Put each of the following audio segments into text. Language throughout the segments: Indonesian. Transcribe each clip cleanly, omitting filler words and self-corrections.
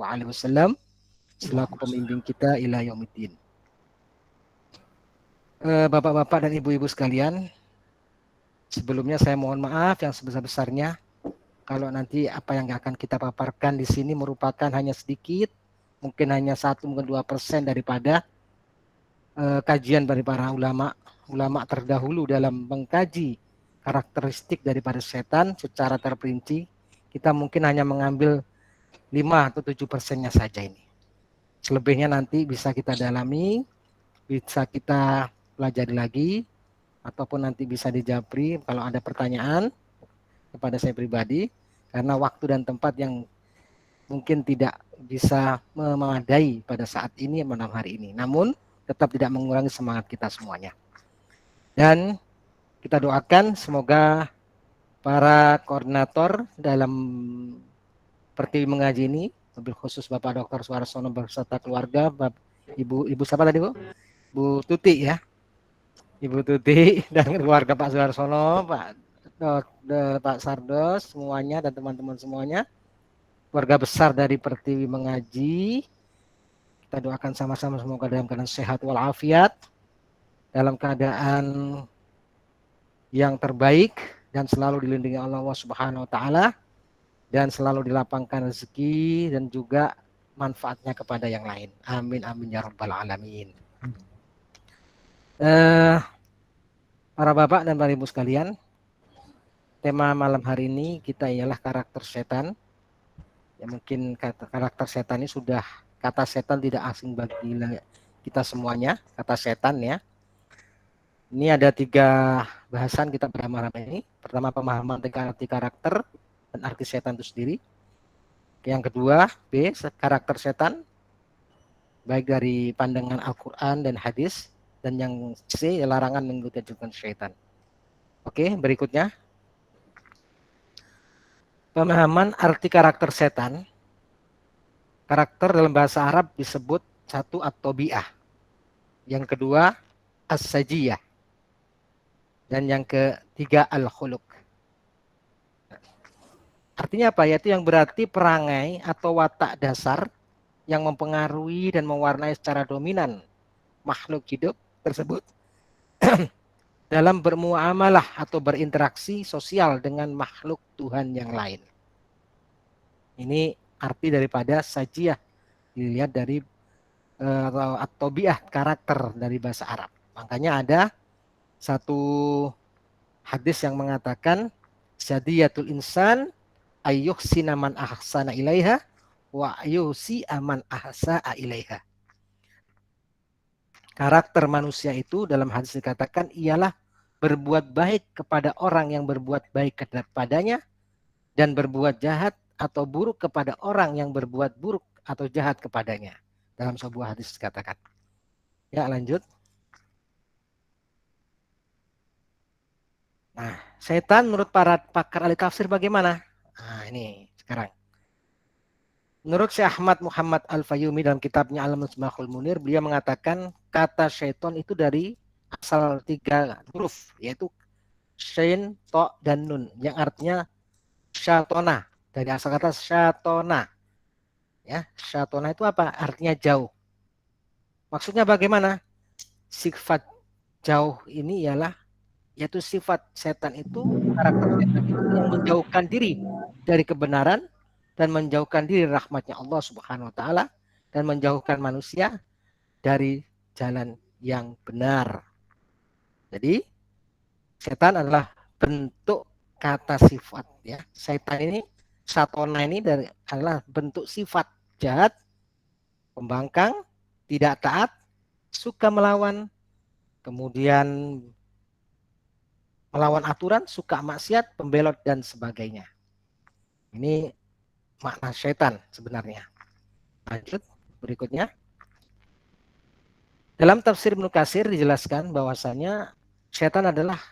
SAW selaku pembimbing kita ila yaumiddin. Bapak-bapak dan ibu-ibu sekalian, sebelumnya saya mohon maaf yang sebesar-besarnya kalau nanti apa yang akan kita paparkan di sini merupakan hanya sedikit, mungkin hanya 1 mungkin 2% daripada kajian dari para ulama terdahulu dalam mengkaji karakteristik daripada setan secara terperinci. Kita mungkin hanya mengambil 5 atau 7%-nya saja ini. Selebihnya nanti bisa kita dalami, bisa kita pelajari lagi, ataupun nanti bisa dijapri kalau ada pertanyaan kepada saya pribadi, karena waktu dan tempat yang mungkin tidak bisa memadai pada saat ini, malam hari ini. Namun tetap tidak mengurangi semangat kita semuanya. Dan kita doakan semoga para koordinator dalam Pertiwi Mengaji ini, mobil khusus Bapak Dr. Suarsono beserta keluarga, Ibu siapa tadi Bu? Bu Tuti ya. Ibu Tuti dan keluarga Pak Suarsono, Pak Sardos semuanya dan teman-teman semuanya. Keluarga besar dari Pertiwi Mengaji. Kita doakan sama-sama semoga dalam keadaan sehat walafiat, dalam keadaan yang terbaik dan selalu dilindungi Allah Subhanahu wa taala, dan selalu dilapangkan rezeki dan juga manfaatnya kepada yang lain. Amin amin ya rabbal alamin. Para bapak dan para ibu sekalian, tema malam hari ini kita ialah karakter setan. Ya mungkin karakter setan ini sudah, kata setan tidak asing bagi kita semuanya, kata setan ya. Ini ada 3 bahasan kita pada malam ini. Pertama, pemahaman arti karakter dan arti setan itu sendiri. Yang kedua, B, karakter setan, baik dari pandangan Al-Quran dan hadis. Dan yang C, larangan mengikuti ajakan syaitan. Oke, berikutnya. Pemahaman arti karakter setan. Karakter dalam bahasa Arab disebut 1 at-tabi'ah. Yang kedua, as-sajiyah. Dan yang ketiga, al-khuluq. Artinya apa? Yaitu yang berarti perangai atau watak dasar yang mempengaruhi dan mewarnai secara dominan makhluk hidup tersebut dalam bermuamalah atau berinteraksi sosial dengan makhluk Tuhan yang lain. Ini arti daripada sajiyah, dilihat dari at-tabi'ah, karakter dari bahasa Arab. Makanya ada satu hadis yang mengatakan sadiyatul insan ayyuhsina man ahsana ilaiha wa ayyuhsi aman ahsa'a ilaiha. Karakter manusia itu dalam hadis dikatakan ialah berbuat baik kepada orang yang berbuat baik kepadanya dan berbuat jahat atau buruk kepada orang yang berbuat buruk atau jahat kepadanya. Dalam sebuah hadis dikatakan. Ya, lanjut. Nah, setan menurut para pakar ahli tafsir bagaimana? Nah, ini sekarang. Menurut Syekh Ahmad Muhammad Al-Fayyumi dalam kitabnya Al-Misbahul Munir, beliau mengatakan kata syaitan itu dari asal 3 huruf, yaitu shin, to, dan nun, yang artinya syatona. Dari asal kata syatona. Ya, syatona itu apa? Artinya jauh. Maksudnya bagaimana? Sifat jauh ini ialah, yaitu sifat setan itu, karakter setan itu yang menjauhkan diri dari kebenaran dan menjauhkan diri rahmatnya Allah Subhanahu wa taala dan menjauhkan manusia dari jalan yang benar. Jadi setan adalah bentuk kata sifat ya. Setan ini, satona ini adalah bentuk sifat jahat, pembangkang, tidak taat, suka melawan, kemudian melawan aturan, suka maksiat, pembelot dan sebagainya. Ini makna setan sebenarnya. Lanjut berikutnya. Dalam tafsir Ibnu Katsir dijelaskan bahwasanya setan adalah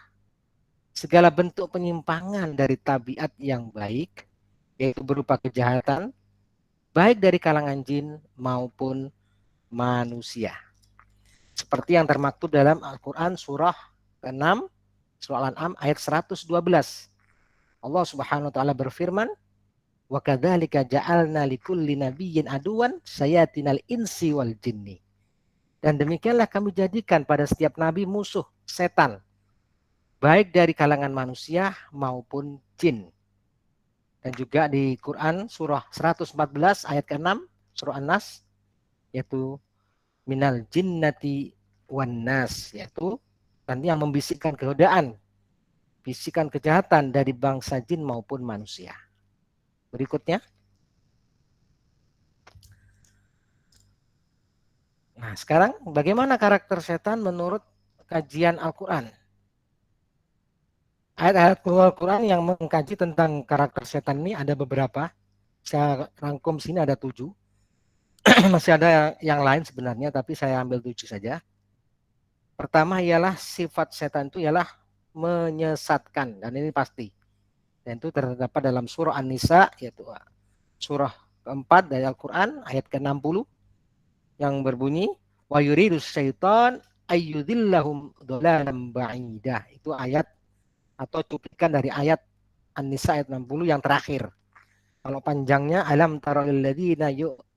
segala bentuk penyimpangan dari tabiat yang baik, yaitu berupa kejahatan, baik dari kalangan jin maupun manusia. Seperti yang termaktub dalam Al-Quran surah ke-6, surah Al-An'am ayat 112. Allah Subhanahu wa taala berfirman, Wa kadzalika ja'alna likulli nabiyyin aduwan sayatinal insi wal jinni. Dan demikianlah kami jadikan pada setiap nabi musuh setan, baik dari kalangan manusia maupun jin. Dan juga di Quran surah 114 ayat ke-6 surah An-Nas, yaitu minal jinnati wan nas, yaitu nanti yang membisikkan kegodaan, bisikan kejahatan dari bangsa jin maupun manusia. Berikutnya. Nah, sekarang bagaimana karakter setan menurut kajian Al-Quran? Ayat-ayat Al-Quran yang mengkaji tentang karakter setan ini ada beberapa. Saya rangkum sini ada 7. Masih ada yang lain sebenarnya, tapi saya ambil 7 saja. Pertama ialah sifat setan itu ialah menyesatkan, dan ini pasti. Dan itu terdapat dalam surah An-Nisa, yaitu surah keempat dari Al-Quran, ayat ke-60, yang berbunyi, wa yuridus syaitan ayyudhillahum dhalalan ba'idah. Itu ayat atau cuplikan dari ayat An-Nisa ayat 60 yang terakhir. Kalau panjangnya, alam tara lilladzina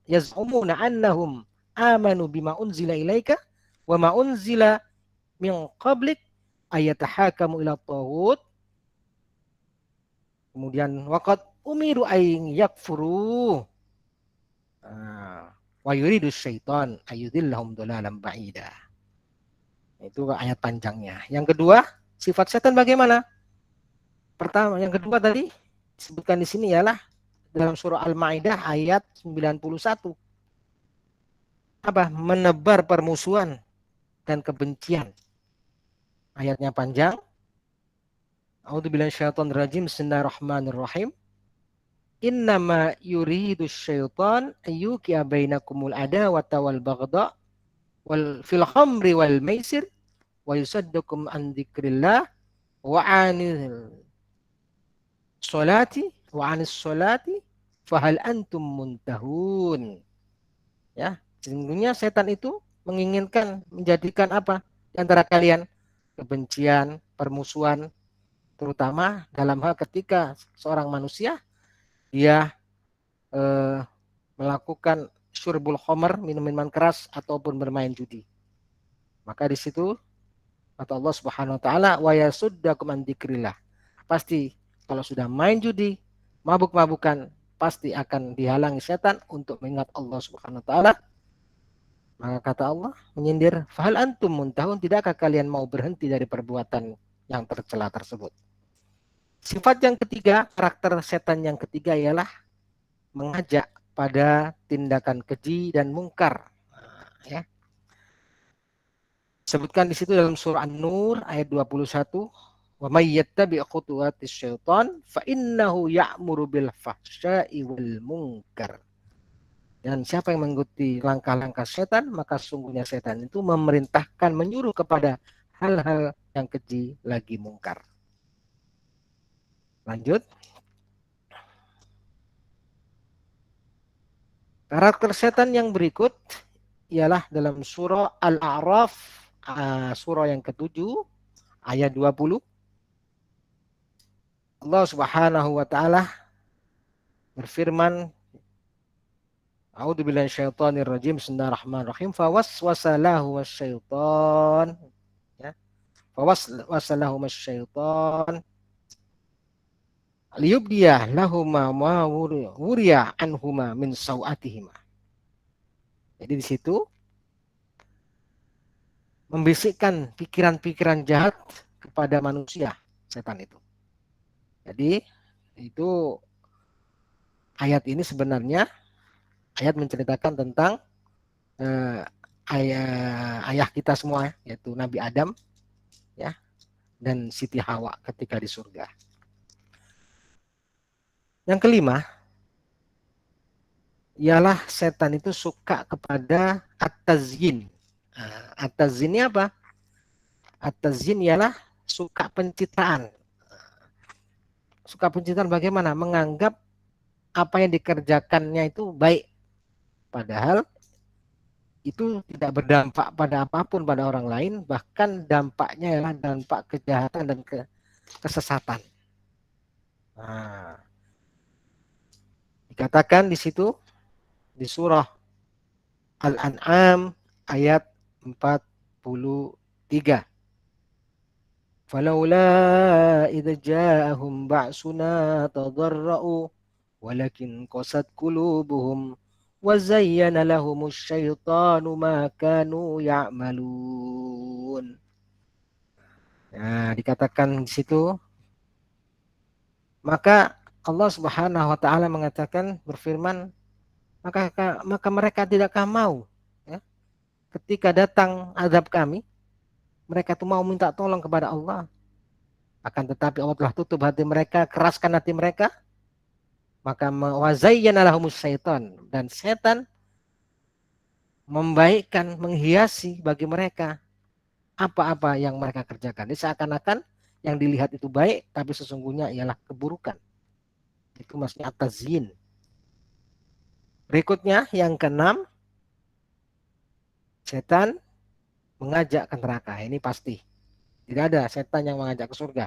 yaz'umuna annahum amanu bima unzila ilaika wa ma unzila min qablik ayatahakamu ila taghut. Kemudian waqad umiru ayin yakfuru wa yuridus syaitan ayyudhillahum dhalalan ba'idah. Itu ayat panjangnya. Yang kedua, sifat setan bagaimana? Pertama, yang kedua tadi disebutkan di sini ialah dalam surah Al-Maidah ayat 91. Apa? Menebar permusuhan dan kebencian. Ayatnya panjang. A'udzubillahi minasyaitonir rajim. Bismillahirrahmanirrahim. Innama yuridu syaitan ayyuqi'a bainakumul adawata wal baghdha wal fil khamri wal maisir wa yusaddakum an dzikrillah wa anil sholati wa anis sholati fahal antum muntahun. Ya, sesungguhnya setan itu menginginkan menjadikan apa di antara kalian? Kebencian, permusuhan, terutama dalam hal ketika seorang manusia dia melakukan syurbul khamar, minum-minuman keras ataupun bermain judi. Maka di situ kata Allah Subhanahu wa taala, wa yasuddakum an dzikrillah. Pasti kalau sudah main judi, mabuk-mabukan, pasti akan dihalangi setan untuk mengingat Allah Subhanahu wa taala. Maka kata Allah menyindir, fahal antum muntahun, tidakkah kalian mau berhenti dari perbuatan yang tercela tersebut? Sifat yang ketiga, karakter setan yang ketiga ialah mengajak pada tindakan keji dan mungkar. Ya. Sebutkan di situ dalam surah An-Nur ayat 21, wa may yattabi' khutuwatis syaitan fa innahu ya'muru bil fahsya'i wal munkar. Dan siapa yang mengikuti langkah-langkah setan, maka sungguhnya setan itu memerintahkan, menyuruh kepada hal-hal yang keji lagi mungkar. Lanjut. Karakter setan yang berikut ialah dalam surah Al-A'raf, surah yang ke-7, ayat 20. Allah Subhanahu wa taala berfirman, A'udzubillahi minasyaitonir rajim. Bismillahirrahmanirrahim. Fawaswasalahu wasyaiton. Ya. Fawaswasalahu wasyaiton. Liyubdiyah lahuma ma wuriya anhuma min sawatihima. Jadi di situ membisikkan pikiran-pikiran jahat kepada manusia, setan itu. Jadi itu ayat ini sebenarnya ayat menceritakan tentang ayah kita semua, yaitu Nabi Adam, ya, dan Siti Hawa ketika di surga. Yang kelima ialah setan itu suka kepada at-tazyin. At-tazyin ini apa? At-tazyin ialah suka pencitraan. Suka pencitraan bagaimana? Menganggap apa yang dikerjakannya itu baik. Padahal itu tidak berdampak pada apapun pada orang lain, bahkan dampaknya adalah dampak kejahatan dan kesesatan. Nah, Dikatakan di situ di surah Al-An'am ayat 43. Falaula idza ja'ahum ba'suna tadarra'u walakin qasat qulubuhum wa zayyana lahumus syaitanu ma kanu ya'malun. Nah, dikatakan di situ, maka Allah Subhanahu wa taala mengatakan, berfirman, maka mereka tidakkah mau, ya, ketika datang azab kami, mereka tuh mau minta tolong kepada Allah, akan tetapi Allah telah tutup hati mereka, keraskan hati mereka, maka wazayyana lahumus syaitan, dan setan membaikkan, menghiasi bagi mereka apa-apa yang mereka kerjakan. Jadi seakan-akan yang dilihat itu baik, tapi sesungguhnya ialah keburukan. Itu maksudnya at-tazyin. Berikutnya yang keenam, setan mengajak ke neraka. Ini pasti. Tidak ada setan yang mengajak ke surga.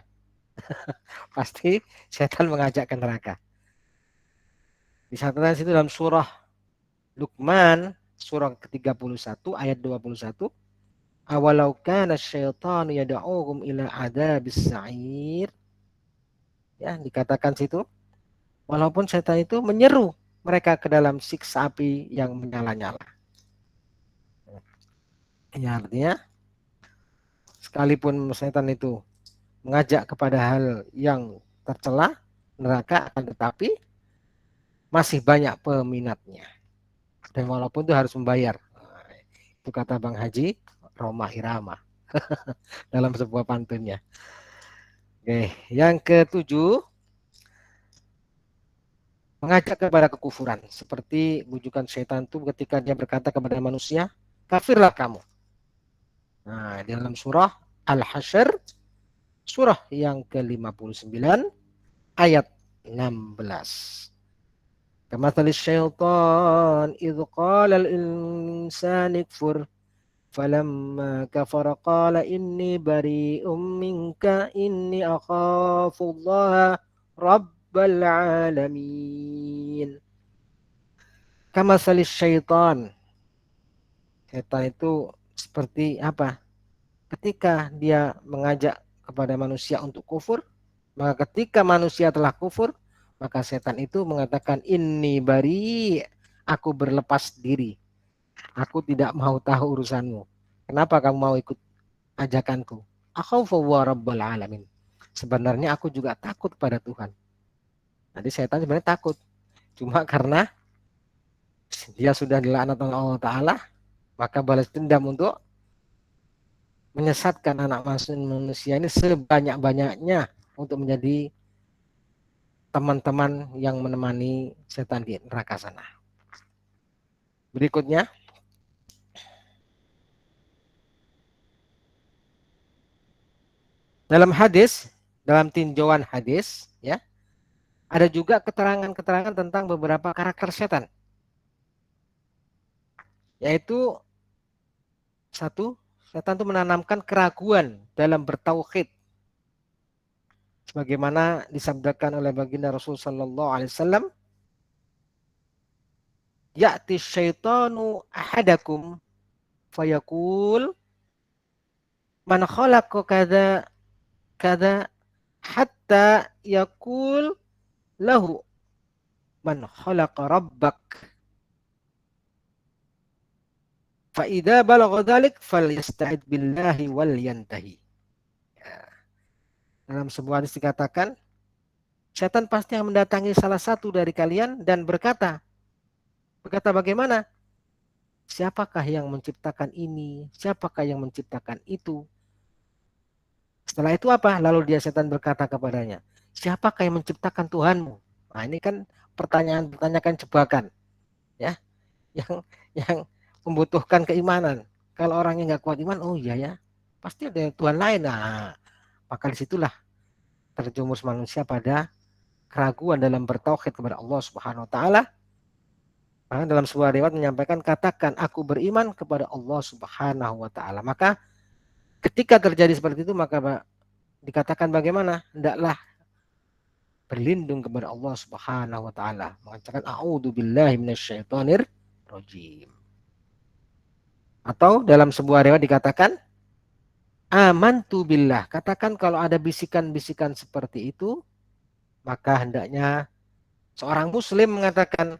Pasti setan mengajak ke neraka. Disatakan situ dalam surah Luqman, surah ke-31 ayat 21. Awalau kana syaitanu yad'uhum ila adzabis sa'ir. Ya, dikatakan situ, walaupun setan itu menyeru mereka ke dalam siksa api yang menyala-nyala. Ya, artinya sekalipun setan itu mengajak kepada hal yang tercela, neraka, akan tetapi masih banyak peminatnya. Dan walaupun itu harus membayar. Itu kata Bang Haji Roma Irama dalam sebuah pantunnya. Oke, yang ketujuh, mengajak kepada kekufuran. Seperti bujukan setan itu ketika dia berkata kepada manusia, kafirlah kamu. Nah, di dalam surah Al-Hasyr, surah yang ke-59, ayat 16. Kamathali syaitan idh qala al-insani kfur falamma kafara qala inni bari'um minka inni akhafullaha rabbal alamin. Kamathali syaitan, setan itu seperti apa? Ketika dia mengajak kepada manusia untuk kufur, maka ketika manusia telah kufur, maka setan itu mengatakan inni bari, aku berlepas diri. Aku tidak mau tahu urusanmu. Kenapa kamu mau ikut ajakanku? Akhafu wa rabbal alamin. Sebenarnya aku juga takut pada Tuhan. Jadi setan sebenarnya takut. Cuma karena dia sudah dilaknat oleh Allah Ta'ala, maka balas dendam untuk menyesatkan anak manusia ini sebanyak-banyaknya untuk menjadi teman-teman yang menemani setan di neraka sana. Berikutnya, dalam hadis, dalam tinjauan hadis, ya, ada juga keterangan-keterangan tentang beberapa karakter setan. Yaitu satu, setan itu menanamkan keraguan dalam bertauhid. Sebagaimana disabdakan oleh baginda Rasul sallallahu alaihi wasallam, ya'ti syaitanu ahadakum fayaqul man khalaqa kada kada hatta yaqul lahu man khalaqa rabbak fa idza balagha dzalik falyasta'id billahi wal yantahi. Dalam sebuah hadis dikatakan, setan pasti yang mendatangi salah satu dari kalian dan berkata bagaimana? Siapakah yang menciptakan ini? Siapakah yang menciptakan itu? Setelah itu apa? Lalu dia setan berkata kepadanya, siapakah yang menciptakan Tuhanmu? Nah, ini kan pertanyaan jebakan, ya, yang membutuhkan keimanan. Kalau orangnya nggak kuat iman, oh iya ya, pasti ada Tuhan lain. Nah, maka disitulah terjumus manusia pada keraguan dalam bertauhid kepada Allah Subhanahu Wa Taala. Nah, dalam sebuah riwayat menyampaikan, katakan aku beriman kepada Allah Subhanahu Wa Taala. Maka ketika terjadi seperti itu, maka dikatakan bagaimana? Hendaklah berlindung kepada Allah Subhanahu wa taala, mengatakan a'udzubillahi minasyaitonir rajim. Atau dalam sebuah riwayat dikatakan amantu billah. Katakan kalau ada bisikan-bisikan seperti itu, maka hendaknya seorang muslim mengatakan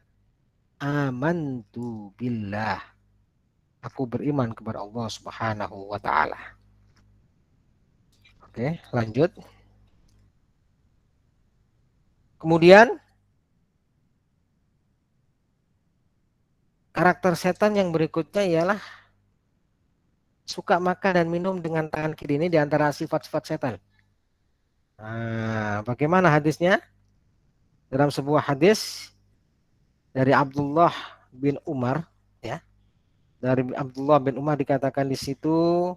amantu billah. Aku beriman kepada Allah Subhanahu wa taala. Oke, lanjut. Kemudian karakter setan yang berikutnya ialah suka makan dan minum dengan tangan kiri. Ini di antara sifat-sifat setan. Nah, bagaimana hadisnya? Dalam sebuah hadis dari Abdullah bin Umar, ya. Dari Abdullah bin Umar dikatakan di situ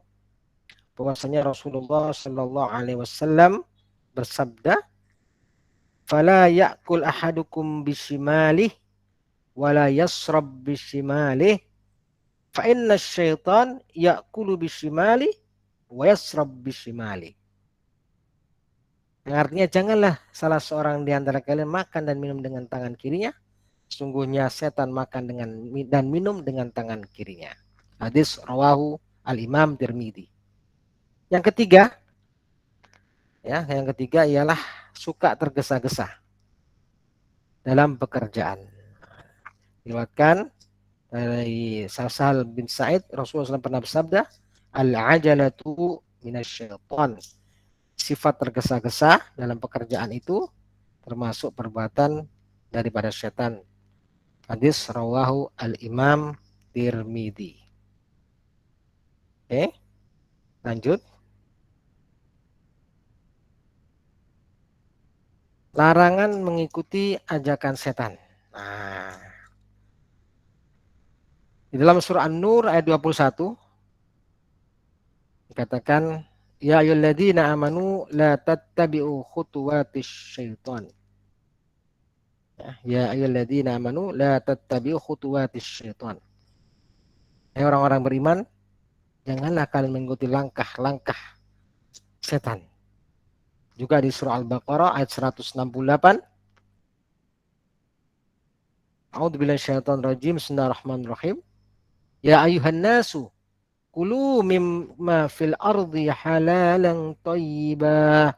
bahwasanya Rasulullah Shallallahu Alaihi Wasallam bersabda, "Fala ya'kul ahadukum bishimalih, wala yasrab bishimalih, fa inna syaitan ya'kulu bishimalih, wa yasrab bishimalih." Yang artinya janganlah salah seorang di antara kalian makan dan minum dengan tangan kirinya. Sungguhnya setan makan dengan dan minum dengan tangan kirinya. Hadis rawahu al-Imam Tirmidzi. Yang ketiga, yang ketiga ialah suka tergesa-gesa dalam pekerjaan. Diriwayatkan dari Sa'al bin Sa'id, Rasulullah SAW pernah bersabda, al-ajalatu minasyaitan. Sifat tergesa-gesa dalam pekerjaan itu termasuk perbuatan daripada setan. Hadis rawahu al-Imam Tirmidzi. Oke, lanjut. Larangan mengikuti ajakan setan. Nah, di dalam surah An-Nur ayat 21 dikatakan, ya ayyuhalladzina amanu la tattabi'u khutuwatis syaitan. Ya ayyuhalladzina amanu la tattabi'u khutuwatis syaitan. Hai orang-orang beriman, janganlah kalian mengikuti langkah-langkah setan. Juga di surah Al-Baqarah ayat 168. A'udzubillahi minasyaitonir rajim. Bismillahirrahmanirrahim. Ya ayuhan nasu kulu mimma fil ardi halalan thayyibah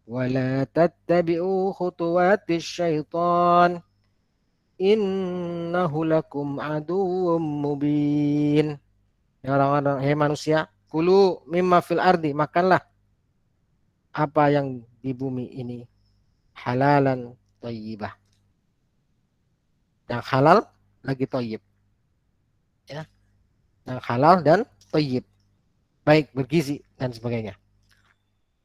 wa la tattabi'u khutuwatis syaitan innahu lakum aduwwum mubin. Ya orang-orang, hai manusia, kulu mimma fil ardi, makanlah apa yang di bumi ini, halalan thayyibah. Yang halal lagi thayyib. Ya. Yang halal dan thayyib. Baik, bergizi dan sebagainya.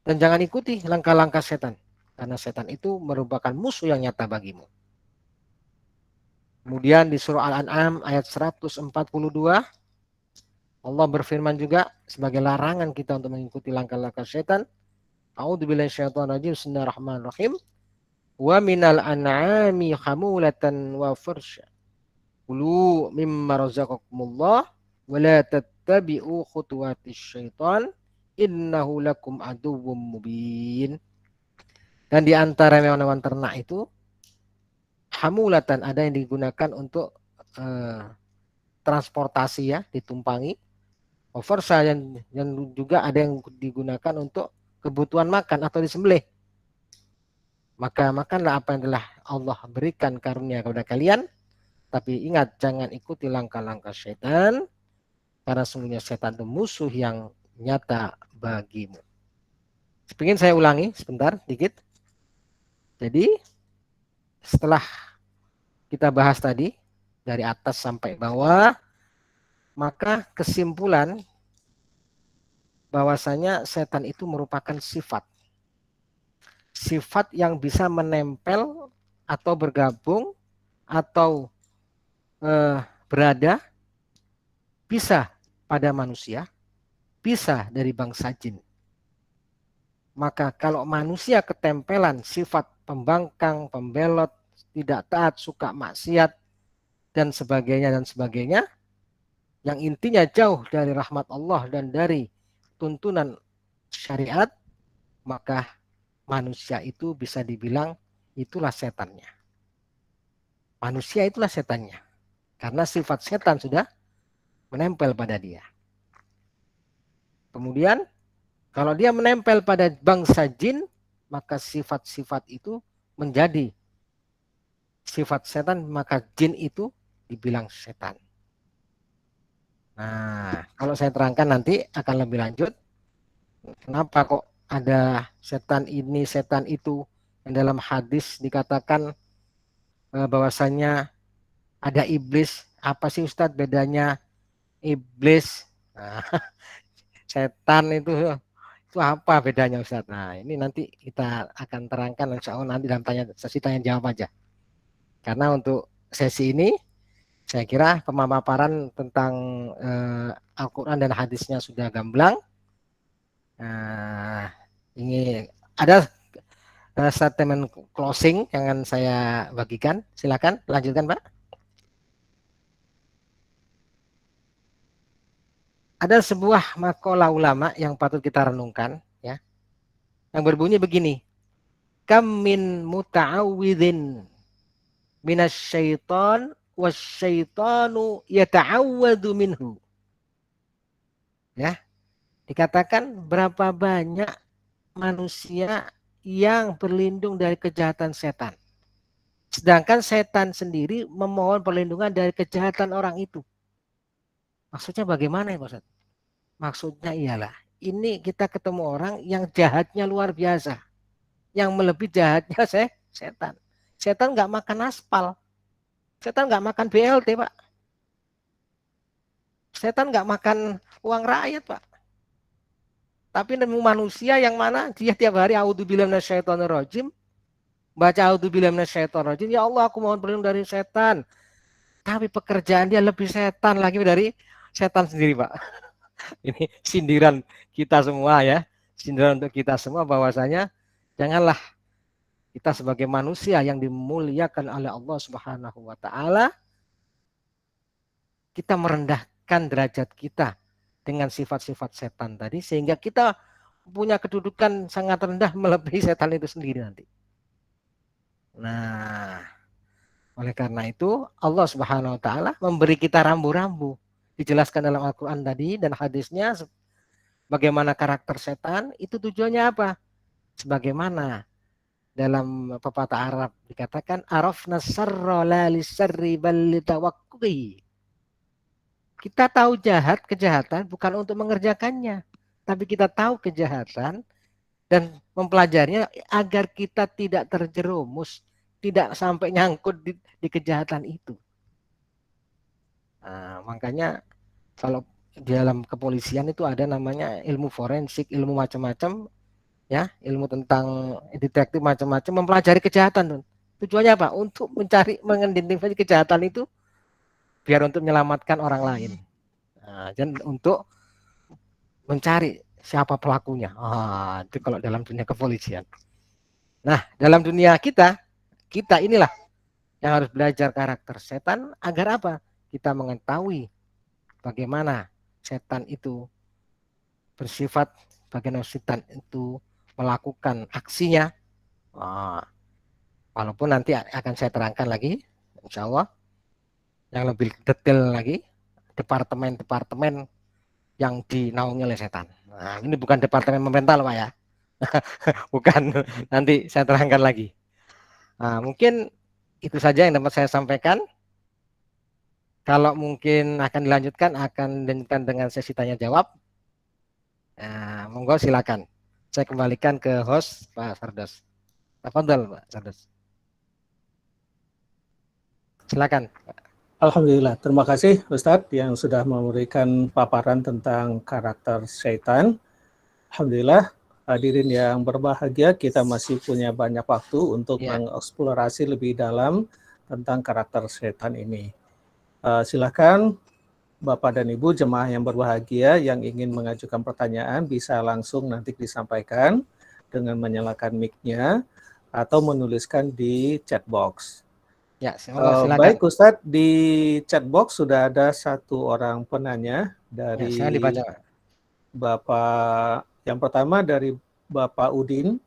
Dan jangan ikuti langkah-langkah setan, karena setan itu merupakan musuh yang nyata bagimu. Kemudian di surah Al-An'am ayat 142, Allah berfirman juga sebagai larangan kita untuk mengikuti langkah-langkah setan. A'udzubillahi minasyaitonir rajim. Bismillahirrahmanirrahim. Wa minal an'ami hamulatan wa farsha. Kulu mimma razaqakumullah wa la tattabi'u khutuwatis syaitan innahu lakum aduwwum mubin. Dan di antara hewan-hewan ternak itu hamulatan, ada yang digunakan untuk transportasi, ya, ditumpangi. Oversa yang juga ada yang digunakan untuk kebutuhan makan atau disembelih. Maka makanlah apa yang telah Allah berikan karunia kepada kalian. Tapi ingat, jangan ikuti langkah-langkah setan, karena sungguhnya setan itu musuh yang nyata bagimu. Ingin saya ulangi sebentar, dikit. Jadi setelah kita bahas tadi dari atas sampai bawah, maka kesimpulan bahwasanya setan itu merupakan sifat yang bisa menempel atau bergabung atau berada, bisa pada manusia, bisa dari bangsa jin. Maka kalau manusia ketempelan sifat pembangkang, pembelot, tidak taat, suka maksiat, dan sebagainya, yang intinya jauh dari rahmat Allah dan dari tuntunan syariat, maka manusia itu bisa dibilang itulah setannya. Manusia itulah setannya. Karena sifat setan sudah menempel pada dia. Kemudian kalau dia menempel pada bangsa jin, maka sifat-sifat itu menjadi sifat setan, maka jin itu dibilang setan. Nah, kalau saya terangkan nanti akan lebih lanjut. Kenapa kok ada setan ini, setan itu? Yang dalam hadis dikatakan bahwasanya ada iblis. Apa sih Ustadz bedanya iblis? Nah, setan itu apa bedanya Ustadz? Nah, ini nanti kita akan terangkan insya Allah nanti dalam sesi tanya jawab aja. Karena untuk sesi ini saya kira pemaparan tentang Al-Quran dan hadisnya sudah gamblang. Ini ada statement closing yang akan saya bagikan. Silakan lanjutkan Pak. Ada sebuah makalah ulama yang patut kita renungkan, ya, yang berbunyi begini: Kam min muta'awwidhin minasyaiton wasyaitanu yata'awwadu minhu. Ya, dikatakan berapa banyak manusia yang berlindung dari kejahatan setan. Sedangkan setan sendiri memohon perlindungan dari kejahatan orang itu. Maksudnya bagaimana ya Pak Ustaz? Maksudnya ialah ini kita ketemu orang yang jahatnya luar biasa. Yang melebihi jahatnya setan. Setan nggak makan aspal. Setan nggak makan BLT Pak. Setan nggak makan uang rakyat Pak. Tapi nemu manusia yang mana dia tiap hari a'udzubillahi minasyaitonirrajim, baca a'udzubillahi minasyaitonirrajim, ya Allah aku mohon perlindungan dari setan. Tapi pekerjaan dia lebih setan lagi dari setan sendiri Pak. Ini sindiran kita semua ya. Sindiran untuk kita semua bahwasanya janganlah kita sebagai manusia yang dimuliakan oleh Allah Subhanahu wa taala kita merendahkan derajat kita dengan sifat-sifat setan tadi sehingga kita punya kedudukan sangat rendah melebihi setan itu sendiri nanti. Nah, oleh karena itu Allah Subhanahu wa taala memberi kita rambu-rambu. Dijelaskan dalam Al-Qur'an tadi dan hadisnya bagaimana karakter setan, itu tujuannya apa? Sebagaimana dalam pepatah Arab dikatakan arafna sarra la lisarri bal litawaqqihi. Kita tahu kejahatan bukan untuk mengerjakannya, tapi kita tahu kejahatan dan mempelajarinya agar kita tidak terjerumus, tidak sampai nyangkut di kejahatan itu. Nah, makanya kalau di dalam kepolisian itu ada namanya ilmu forensik, ilmu macam-macam, ya, ilmu tentang detektif macam-macam, mempelajari kejahatan. Tujuannya apa? Untuk mencari, mengidentifikasi kejahatan itu, biar untuk menyelamatkan orang lain. Nah, dan untuk mencari siapa pelakunya. Itu kalau dalam dunia kepolisian. Nah, dalam dunia kita inilah yang harus belajar karakter setan agar apa? Kita mengetahui bagaimana setan itu bersifat, bagaimana setan itu melakukan aksinya. Walaupun nanti akan saya terangkan lagi, insya Allah, yang lebih detail lagi, departemen-departemen yang dinaungi oleh setan. Nah, ini bukan departemen pemerintah Pak ya. Bukan, nanti saya terangkan lagi. Nah, mungkin itu saja yang dapat saya sampaikan. Kalau mungkin akan dilanjutkan dengan sesi tanya jawab. Nah, monggo silakan. Saya kembalikan ke host Pak Sardos. Tafadhol Pak Sardos. Silakan. Alhamdulillah, terima kasih Ustadz yang sudah memberikan paparan tentang karakter syaitan. Alhamdulillah, hadirin yang berbahagia, kita masih punya banyak waktu untuk mengeksplorasi lebih dalam tentang karakter syaitan ini. Silakan Bapak dan Ibu jemaah yang berbahagia yang ingin mengajukan pertanyaan bisa langsung nanti disampaikan dengan menyalakan mic-nya atau menuliskan di chat box. Ya, silakan. Baik Ustadz, di chat box sudah ada satu orang penanya dari dibaca. Bapak, yang pertama dari Bapak Udin.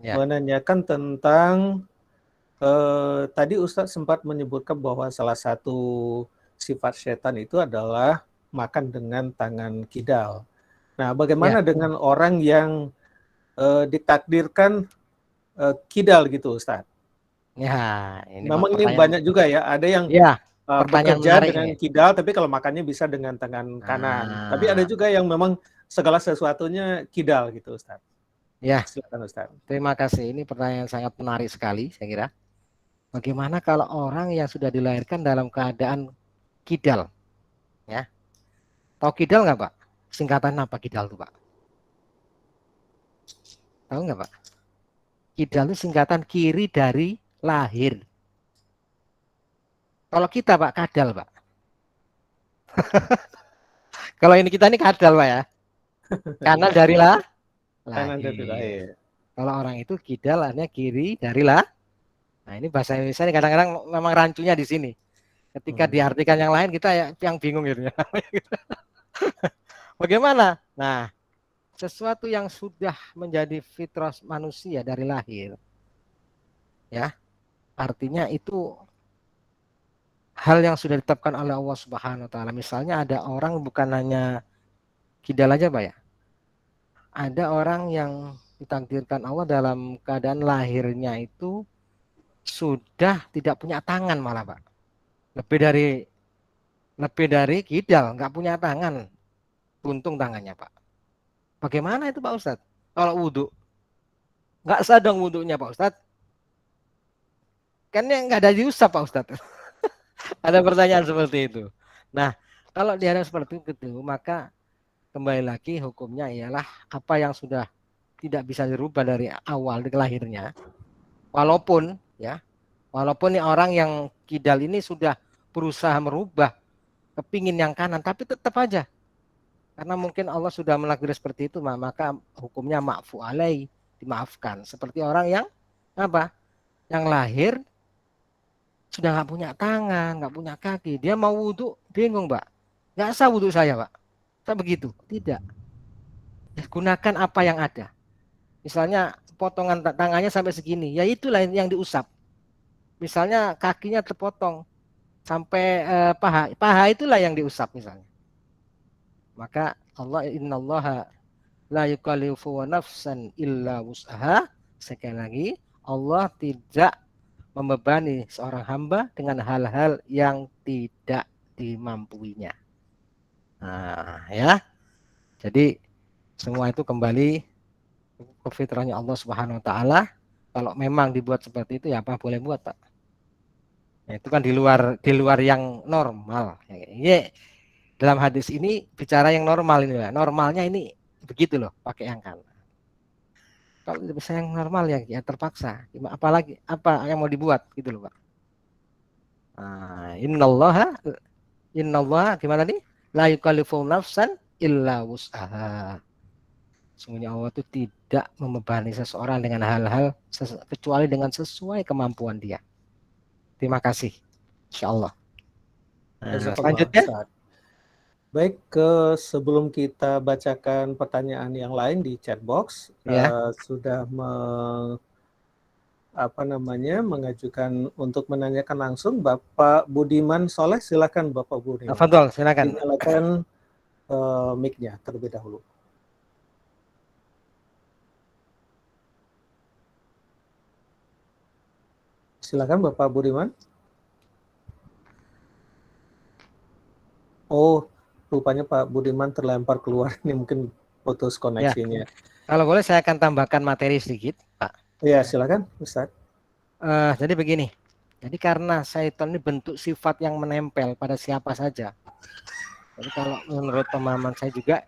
Ya. menanyakan tentang tadi Ustadz sempat menyebutkan bahwa salah satu sifat setan itu adalah makan dengan tangan kidal. Nah, Ya. bagaimana dengan orang yang ditakdirkan kidal gitu, Ustadz? Ya, ini mah Memang ini pertanyaan. banyak juga ya, ada yang Ya, pertanyaan bekerja menarik dengan ini. kidal, tapi kalau makannya bisa dengan tangan kanan. Tapi ada Nah, juga yang memang segala sesuatunya kidal gitu, Ustadz. ya, Silakan, Ustadz. terima kasih. Ini pertanyaan sangat menarik sekali, saya kira. Bagaimana kalau orang yang sudah dilahirkan dalam keadaan kidal? Ya, tahu kidal nggak, Pak? Singkatan apa kidal tuh, Pak? Tahu nggak, Pak? Kidal itu singkatan kiri dari lahir. Kalau kita, Pak, kadal, Pak. Kalau ini kita ini kadal, Pak ya. Kanan Iya, dari kanan dari lahir. lahir. Kalau orang itu kidal artinya kiri dari Nah, ini bahasa Indonesia ini kadang-kadang memang rancunya di sini. Ketika Hmm. diartikan yang lain kita yang bingung gitu. Bagaimana? Nah, sesuatu yang sudah menjadi fitrah manusia dari lahir, ya, artinya itu hal yang sudah ditetapkan oleh Allah Subhanahu wa taala. Misalnya ada orang bukan hanya kidal aja, Pak ya. Ada orang yang ditakdirkan Allah dalam keadaan lahirnya itu sudah tidak punya tangan malah, Pak. Lebih dari kidal, nggak punya tangan, buntung tangannya, Pak. Bagaimana itu, Pak Ustadz? Kalau wudhu, nggak sah dong wudhunya, Pak Ustadz. Kan yang nggak ada diusap, Pak Ustadz. Ada pertanyaan seperti itu. Nah, kalau dia seperti itu, maka kembali lagi hukumnya ialah apa yang sudah tidak bisa dirubah dari awal di lahirnya. Walaupun ya, walaupun nih orang yang kidal ini sudah berusaha merubah kepingin yang kanan, tapi tetap aja karena mungkin Allah sudah menakdir seperti itu, maka hukumnya ma'fu alai, dimaafkan. Seperti orang yang apa? Yang lahir sudah nggak punya tangan, nggak punya kaki, dia mau wudhu bingung, Pak. Nggak sah wudhu saya, Pak. Saya begitu, tidak. Gunakan apa yang ada. Misalnya potongan tangannya sampai segini, ya itulah yang diusap. Misalnya kakinya terpotong sampai paha, paha itulah yang diusap misalnya. Maka Allah innallaha la yukallifu nafsan illa wus'aha. Sekali lagi, Allah tidak membebani seorang hamba dengan hal-hal yang tidak dimampuinya. Nah, ya. Jadi semua itu kembali ke fitrahnya Allah Subhanahu wa taala. Kalau memang dibuat seperti itu ya apa boleh buat, Pak. Nah, itu kan di luar yang normal. Ya, dalam hadis ini bicara yang normal ini lah. Normalnya ini begitu loh, pakai yang kan. Kalau tidak bisa yang normal ya terpaksa. Apalagi apa yang mau dibuat gitu loh, Pak. Nah, innallaha gimana nih? La yukallifu nafsan illa wus'aha. Sungguhnya Allah itu tidak membebani seseorang dengan hal-hal kecuali dengan sesuai kemampuan dia. Terima kasih. Insya Allah. Nah, Jazakallah, selanjutnya, Ustadz. Baik, sebelum kita bacakan pertanyaan yang lain di chat box, ya. sudah mengajukan untuk menanyakan langsung Bapak Budiman Soleh. Silakan Bapak Budiman. Fadol, silakan. Dinyalakan mic-nya terlebih dahulu. Silakan Bapak Budiman. Oh, rupanya Pak Budiman terlempar keluar. Ini mungkin putus Ya, koneksinya. kalau boleh saya akan tambahkan materi sedikit, Pak. Ya, silakan, Ustaz. Jadi begini. Jadi karena syaitan ini bentuk sifat yang menempel pada siapa saja. Jadi kalau menurut pemahaman saya juga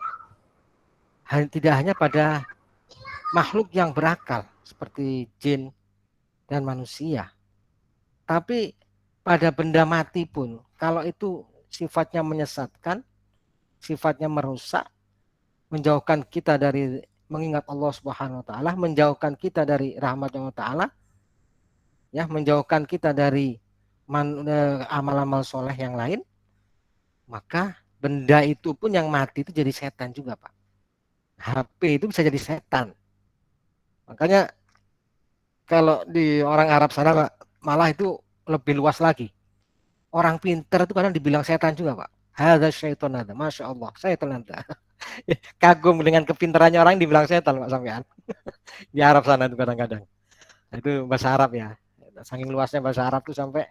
tidak hanya pada makhluk yang berakal seperti jin dan manusia, tapi pada benda mati pun kalau itu sifatnya menyesatkan, sifatnya merusak, menjauhkan kita dari mengingat Allah Subhanahu wa taala, menjauhkan kita dari rahmat Allah taala, ya, menjauhkan kita dari amal-amal soleh yang lain, maka benda itu pun yang mati itu jadi setan juga, Pak. HP itu bisa jadi setan. Makanya Kalau di orang Arab sana Pak, malah itu lebih luas lagi. Orang pinter itu kadang dibilang setan juga Pak. Hadza syaiton ada, masya Allah, setan ada. Kagum dengan kepintarannya orang dibilang setan Pak sampean. Di Arab sana itu kadang-kadang. Itu bahasa Arab ya. Saking luasnya bahasa Arab tuh sampai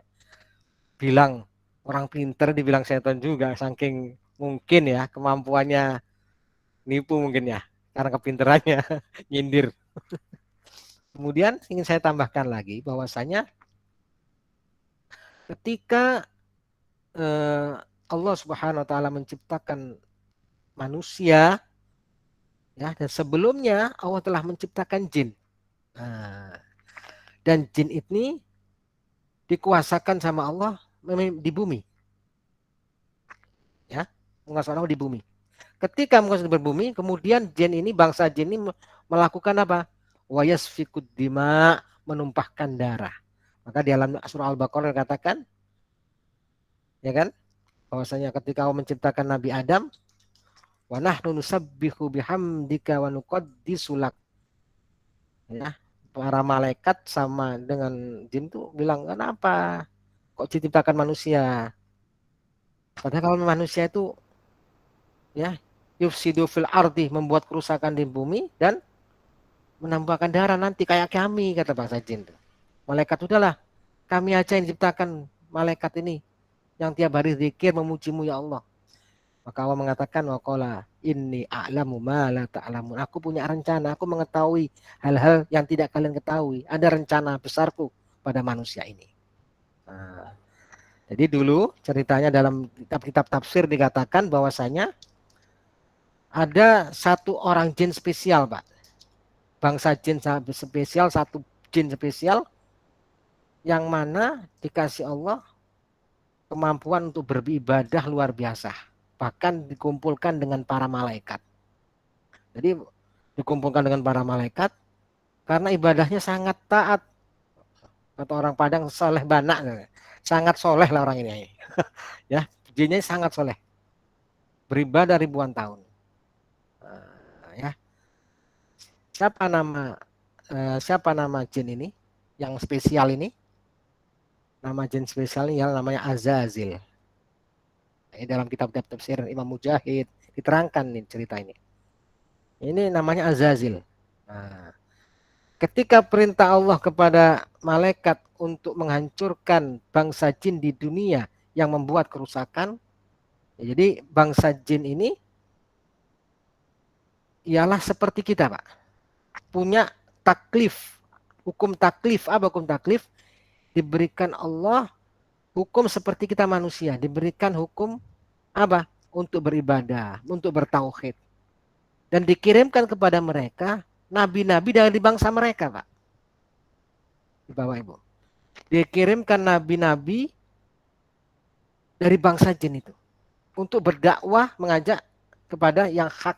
bilang orang pinter dibilang setan juga. Saking mungkin ya kemampuannya nipu mungkin ya. Karena kepinterannya nyindir. Kemudian ingin saya tambahkan lagi bahwasanya ketika Allah Subhanahu wa taala menciptakan manusia ya, dan sebelumnya Allah telah menciptakan jin. Nah, dan jin ini dikuasakan sama Allah di bumi. Ya, menguasai Allah di bumi. Ketika menguasai berbumi, kemudian jin ini, bangsa jin ini melakukan apa? Wayasfikud dima, menumpahkan darah. Maka di dalam surah Al-Baqarah dikatakan, ya kan, bahwasanya ketika Allah menciptakan Nabi Adam, wa nahnu nusabbihu bihamdika wa nuqaddisu lak. Ya, para malaikat sama dengan jin tuh bilang, kenapa kok diciptakan manusia? Padahal kalau manusia itu ya yufsidu fil ardi, membuat kerusakan di bumi dan menambahkan darah nanti kayak kami, kata bangsa jin tuh. Malaikat udahlah, kami aja yang diciptakan malaikat ini yang tiap hari zikir memujimu ya Allah. Maka Allah mengatakan waqala inni a'lamu ma la ta'lamun. Aku punya rencana, aku mengetahui hal-hal yang tidak kalian ketahui. Ada rencana besarku pada manusia ini. Nah, jadi dulu ceritanya dalam kitab-kitab tafsir dikatakan bahwasanya ada satu orang jin spesial, Pak. Bangsa jin spesial, satu jin spesial yang mana dikasih Allah kemampuan untuk beribadah luar biasa. Bahkan dikumpulkan dengan para malaikat. Jadi dikumpulkan dengan para malaikat karena ibadahnya sangat taat. Kata orang Padang soleh banak. Sangat soleh lah orang ini. Ya, jinnya sangat soleh. Beribadah ribuan tahun. Ya. Siapa nama jin ini? Yang spesial ini? Nama jin spesial ini yang namanya Azazil. Dalam kitab-kitab tafsir Imam Mujahid diterangkan nih cerita ini. Ini namanya Azazil. Nah, ketika perintah Allah kepada malaikat untuk menghancurkan bangsa jin di dunia yang membuat kerusakan, jadi bangsa jin ini ialah seperti kita, Pak. Punya taklif, hukum taklif. Apa hukum taklif? Diberikan Allah hukum seperti kita manusia, diberikan hukum apa? Untuk beribadah, untuk bertauhid. Dan dikirimkan kepada mereka nabi-nabi dari bangsa mereka, Pak. Di bawah Ibu. Dikirimkan nabi-nabi dari bangsa jin itu untuk berdakwah, mengajak kepada yang hak,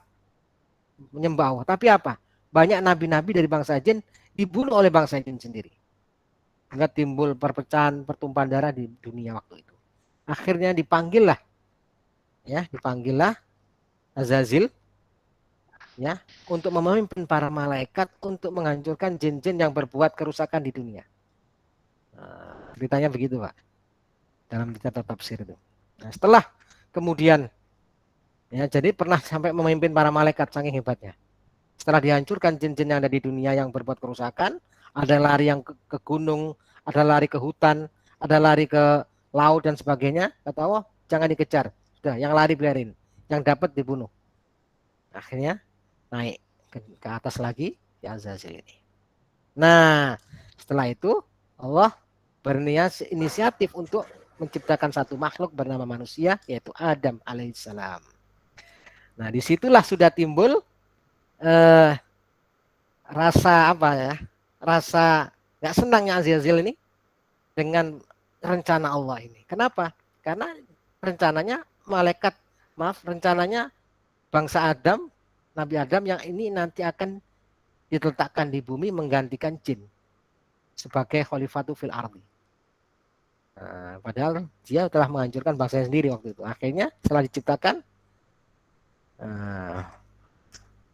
menyembah Allah. Tapi apa? Banyak nabi-nabi dari bangsa jin dibunuh oleh bangsa jin sendiri. Sehingga timbul perpecahan, pertumpahan darah di dunia waktu itu. Akhirnya dipanggillah Azazil ya untuk memimpin para malaikat untuk menghancurkan jin-jin yang berbuat kerusakan di dunia. Nah, ceritanya begitu, Pak. Dalam kitab tafsir itu. Nah, setelah kemudian ya jadi pernah sampai memimpin para malaikat saking hebatnya. Setelah dihancurkan jin-jin yang ada di dunia yang berbuat kerusakan, ada lari yang ke gunung, ada lari ke hutan, ada lari ke laut dan sebagainya. Kata Allah, jangan dikejar. Sudah, yang lari biarin. Yang dapat dibunuh. Akhirnya naik ke atas lagi ya Azazil ini. Nah, setelah itu Allah berniat inisiatif untuk menciptakan satu makhluk bernama manusia, yaitu Adam alaihissalam. Nah, disitulah sudah timbul rasa apa ya? Rasa nggak senangnya Azazil ini dengan rencana Allah ini. Kenapa? Karena rencananya rencananya bangsa Adam, Nabi Adam yang ini nanti akan diletakkan di bumi menggantikan jin sebagai khalifatu fil ardi. Nah, padahal dia telah menghancurkan bangsanya sendiri waktu itu. Akhirnya setelah diciptakan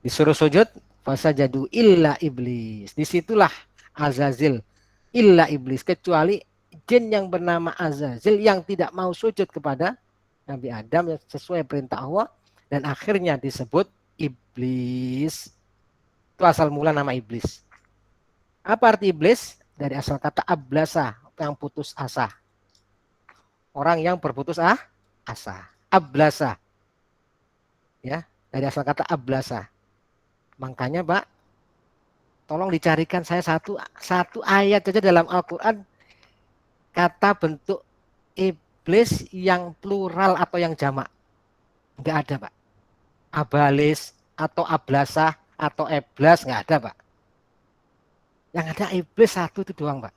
disuruh sujud fasajadu illa iblis. Disitulah Azazil illa iblis, kecuali jin yang bernama Azazil yang tidak mau sujud kepada Nabi Adam sesuai perintah Allah dan akhirnya disebut iblis. Itu asal mula nama iblis. Apa arti iblis? Dari asal kata ablasa, yang putus asa. Orang yang berputus asa. Ablasa. Ya, dari asal kata ablasa. Makanya, Pak, tolong dicarikan saya satu ayat saja dalam Al-Qur'an kata bentuk iblis yang plural atau yang jamak. Enggak ada, Pak. Abalis atau ablasa atau eblas enggak ada, Pak. Yang ada iblis satu itu doang, Pak.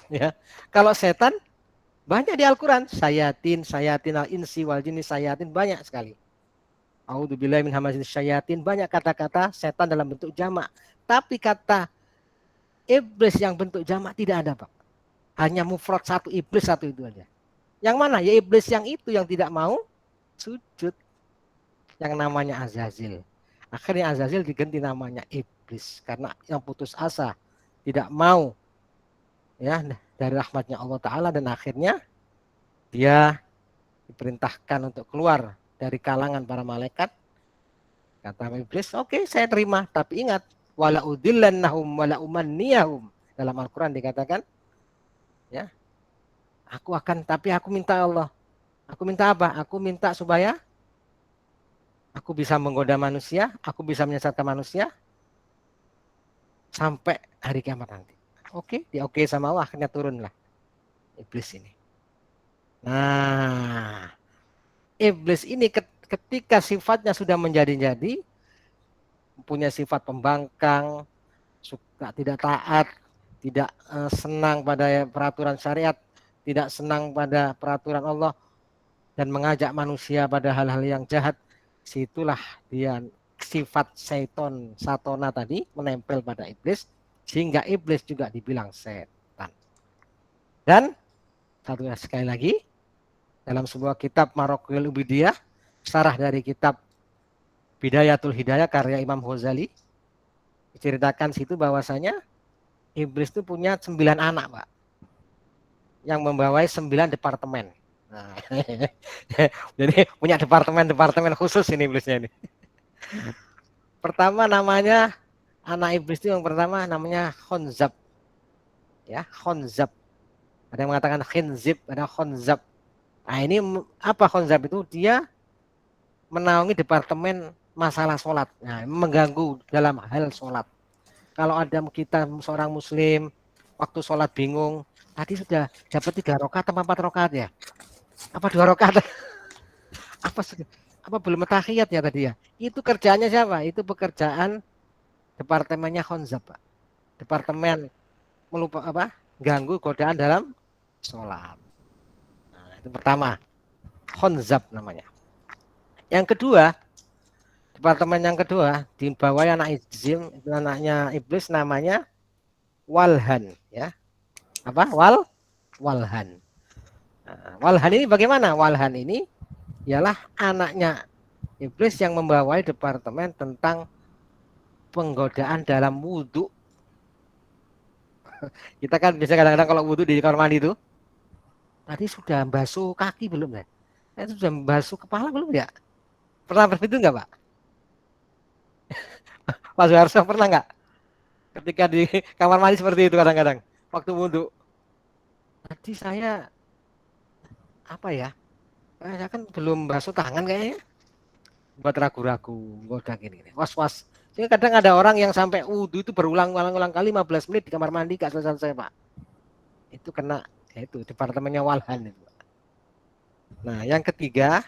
Ya. Kalau setan banyak di Al-Qur'an, sayatin al-insi wal jinni, sayatin banyak sekali. A'udzubillahi min hamazati syayatin, banyak kata-kata setan dalam bentuk jamak. Tapi kata iblis yang bentuk jamak tidak ada, Pak. Hanya mufrad satu, iblis satu itu aja. Yang mana? Ya iblis yang itu yang tidak mau sujud. Yang namanya Azazil. Akhirnya Azazil diganti namanya iblis karena yang putus asa, tidak mau ya dari rahmatnya Allah Ta'ala, dan akhirnya dia diperintahkan untuk keluar dari kalangan para malaikat. Kata iblis, oke, saya terima, tapi ingat, wala udillannahum wala umanniyahum. Dalam Al-Quran dikatakan, ya, tapi aku minta Allah. Aku minta apa? Aku minta supaya aku bisa menggoda manusia, aku bisa menyesatkan manusia sampai hari kiamat nanti. Oke, oke sama Allah, akhirnya turunlah iblis ini. Nah, iblis ini ketika sifatnya sudah menjadi-jadi, punya sifat pembangkang, suka tidak taat, tidak senang pada peraturan syariat, tidak senang pada peraturan Allah, dan mengajak manusia pada hal-hal yang jahat, situlah dia sifat syaiton satona tadi menempel pada iblis, sehingga iblis juga dibilang setan. Dan satu sekali lagi, dalam sebuah kitab Maraqul Ubudiyah, syarah dari kitab Bidayatul Hidayah karya Imam Ghazali, diceritakan situ bahwasanya iblis itu punya 9 anak, Pak, yang membawai 9 departemen. Nah, jadi punya departemen khusus ini iblisnya ini. Pertama namanya, anak iblis itu yang pertama namanya Khonzab. Ya, Khonzab. Ada yang mengatakan Khinzib, ada Khonzab. Nah, ini apa Khonzab itu? Dia menaungi departemen masalah sholat. Nah, mengganggu dalam hal sholat. Kalau ada kita seorang muslim waktu sholat bingung, tadi sudah dapat 3 rakaat atau 4 rakaat ya? Apa 2 rakaat? apa belum tahiyat ya tadi ya? Itu kerjaannya siapa? Itu pekerjaan departemennya Khonzab, Pak. Departemen melupa apa? Ganggu godaan dalam sholat. Nah, itu pertama, Khonzab namanya. Yang kedua, departemen yang kedua dibawahi anak izim, itu anaknya iblis, namanya Walhan, ya. Apa? Walhan. Nah, Walhan ini bagaimana? Walhan ini ialah anaknya iblis yang membawai departemen tentang penggodaan dalam wudhu. Kita kan biasa kadang-kadang kalau wudhu di kamar mandi itu, tadi sudah basuh kaki belum ya? Itu sudah basuh kepala belum ya? Pernah begitu nggak, Pak? Pak Soeharto pernah nggak? Ketika di kamar mandi seperti itu kadang-kadang waktu wudhu. Tadi saya apa ya? Saya kan belum basuh tangan kayaknya. Buat ragu-ragu, goda gini, was-was. Sehingga kadang ada orang yang sampai wudhu itu berulang-ulang kali 15 menit di kamar mandi gak selesai-selesai, Pak. Itu kena itu departemennya Walhan itu. Nah, yang ketiga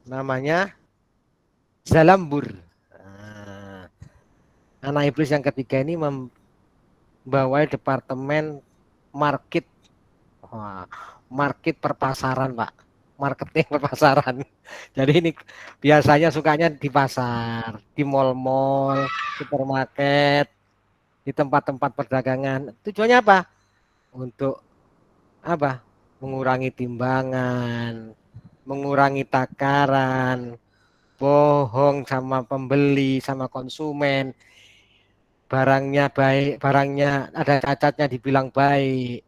namanya Zalambur. Nah, anak iblis yang ketiga ini membawai departemen market. Wah, market perpasaran, Pak. Marketing perpasaran. Jadi ini biasanya sukanya di pasar, di mal-mal, supermarket, di tempat-tempat perdagangan. Tujuannya apa? Untuk apa? Mengurangi timbangan, mengurangi takaran, bohong sama pembeli, sama konsumen, barangnya baik, barangnya ada cacatnya dibilang baik,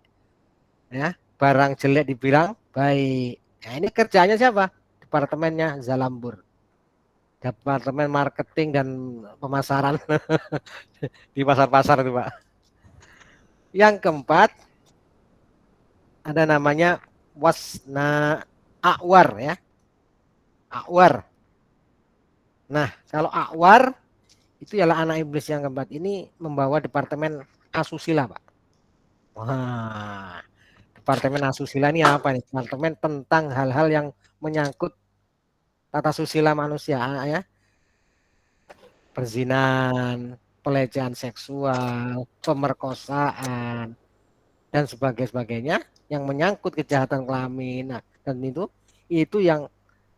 ya, barang jelek dibilang baik. Nah, ini kerjanya siapa? Departemennya Zalambur, Departemen Marketing dan Pemasaran di pasar-pasar itu, Pak. Yang keempat ada namanya Wasna Akwar, ya, Akwar. Nah, kalau Akwar itu ialah anak iblis yang keempat ini membawa departemen asusila, Pak. Wah, departemen asusila ini apa nih? Departemen tentang hal-hal yang menyangkut tata susila manusia, ya, perzinahan, pelecehan seksual, pemerkosaan, dan sebagainya yang menyangkut kejahatan kelamin. Nah, dan itu yang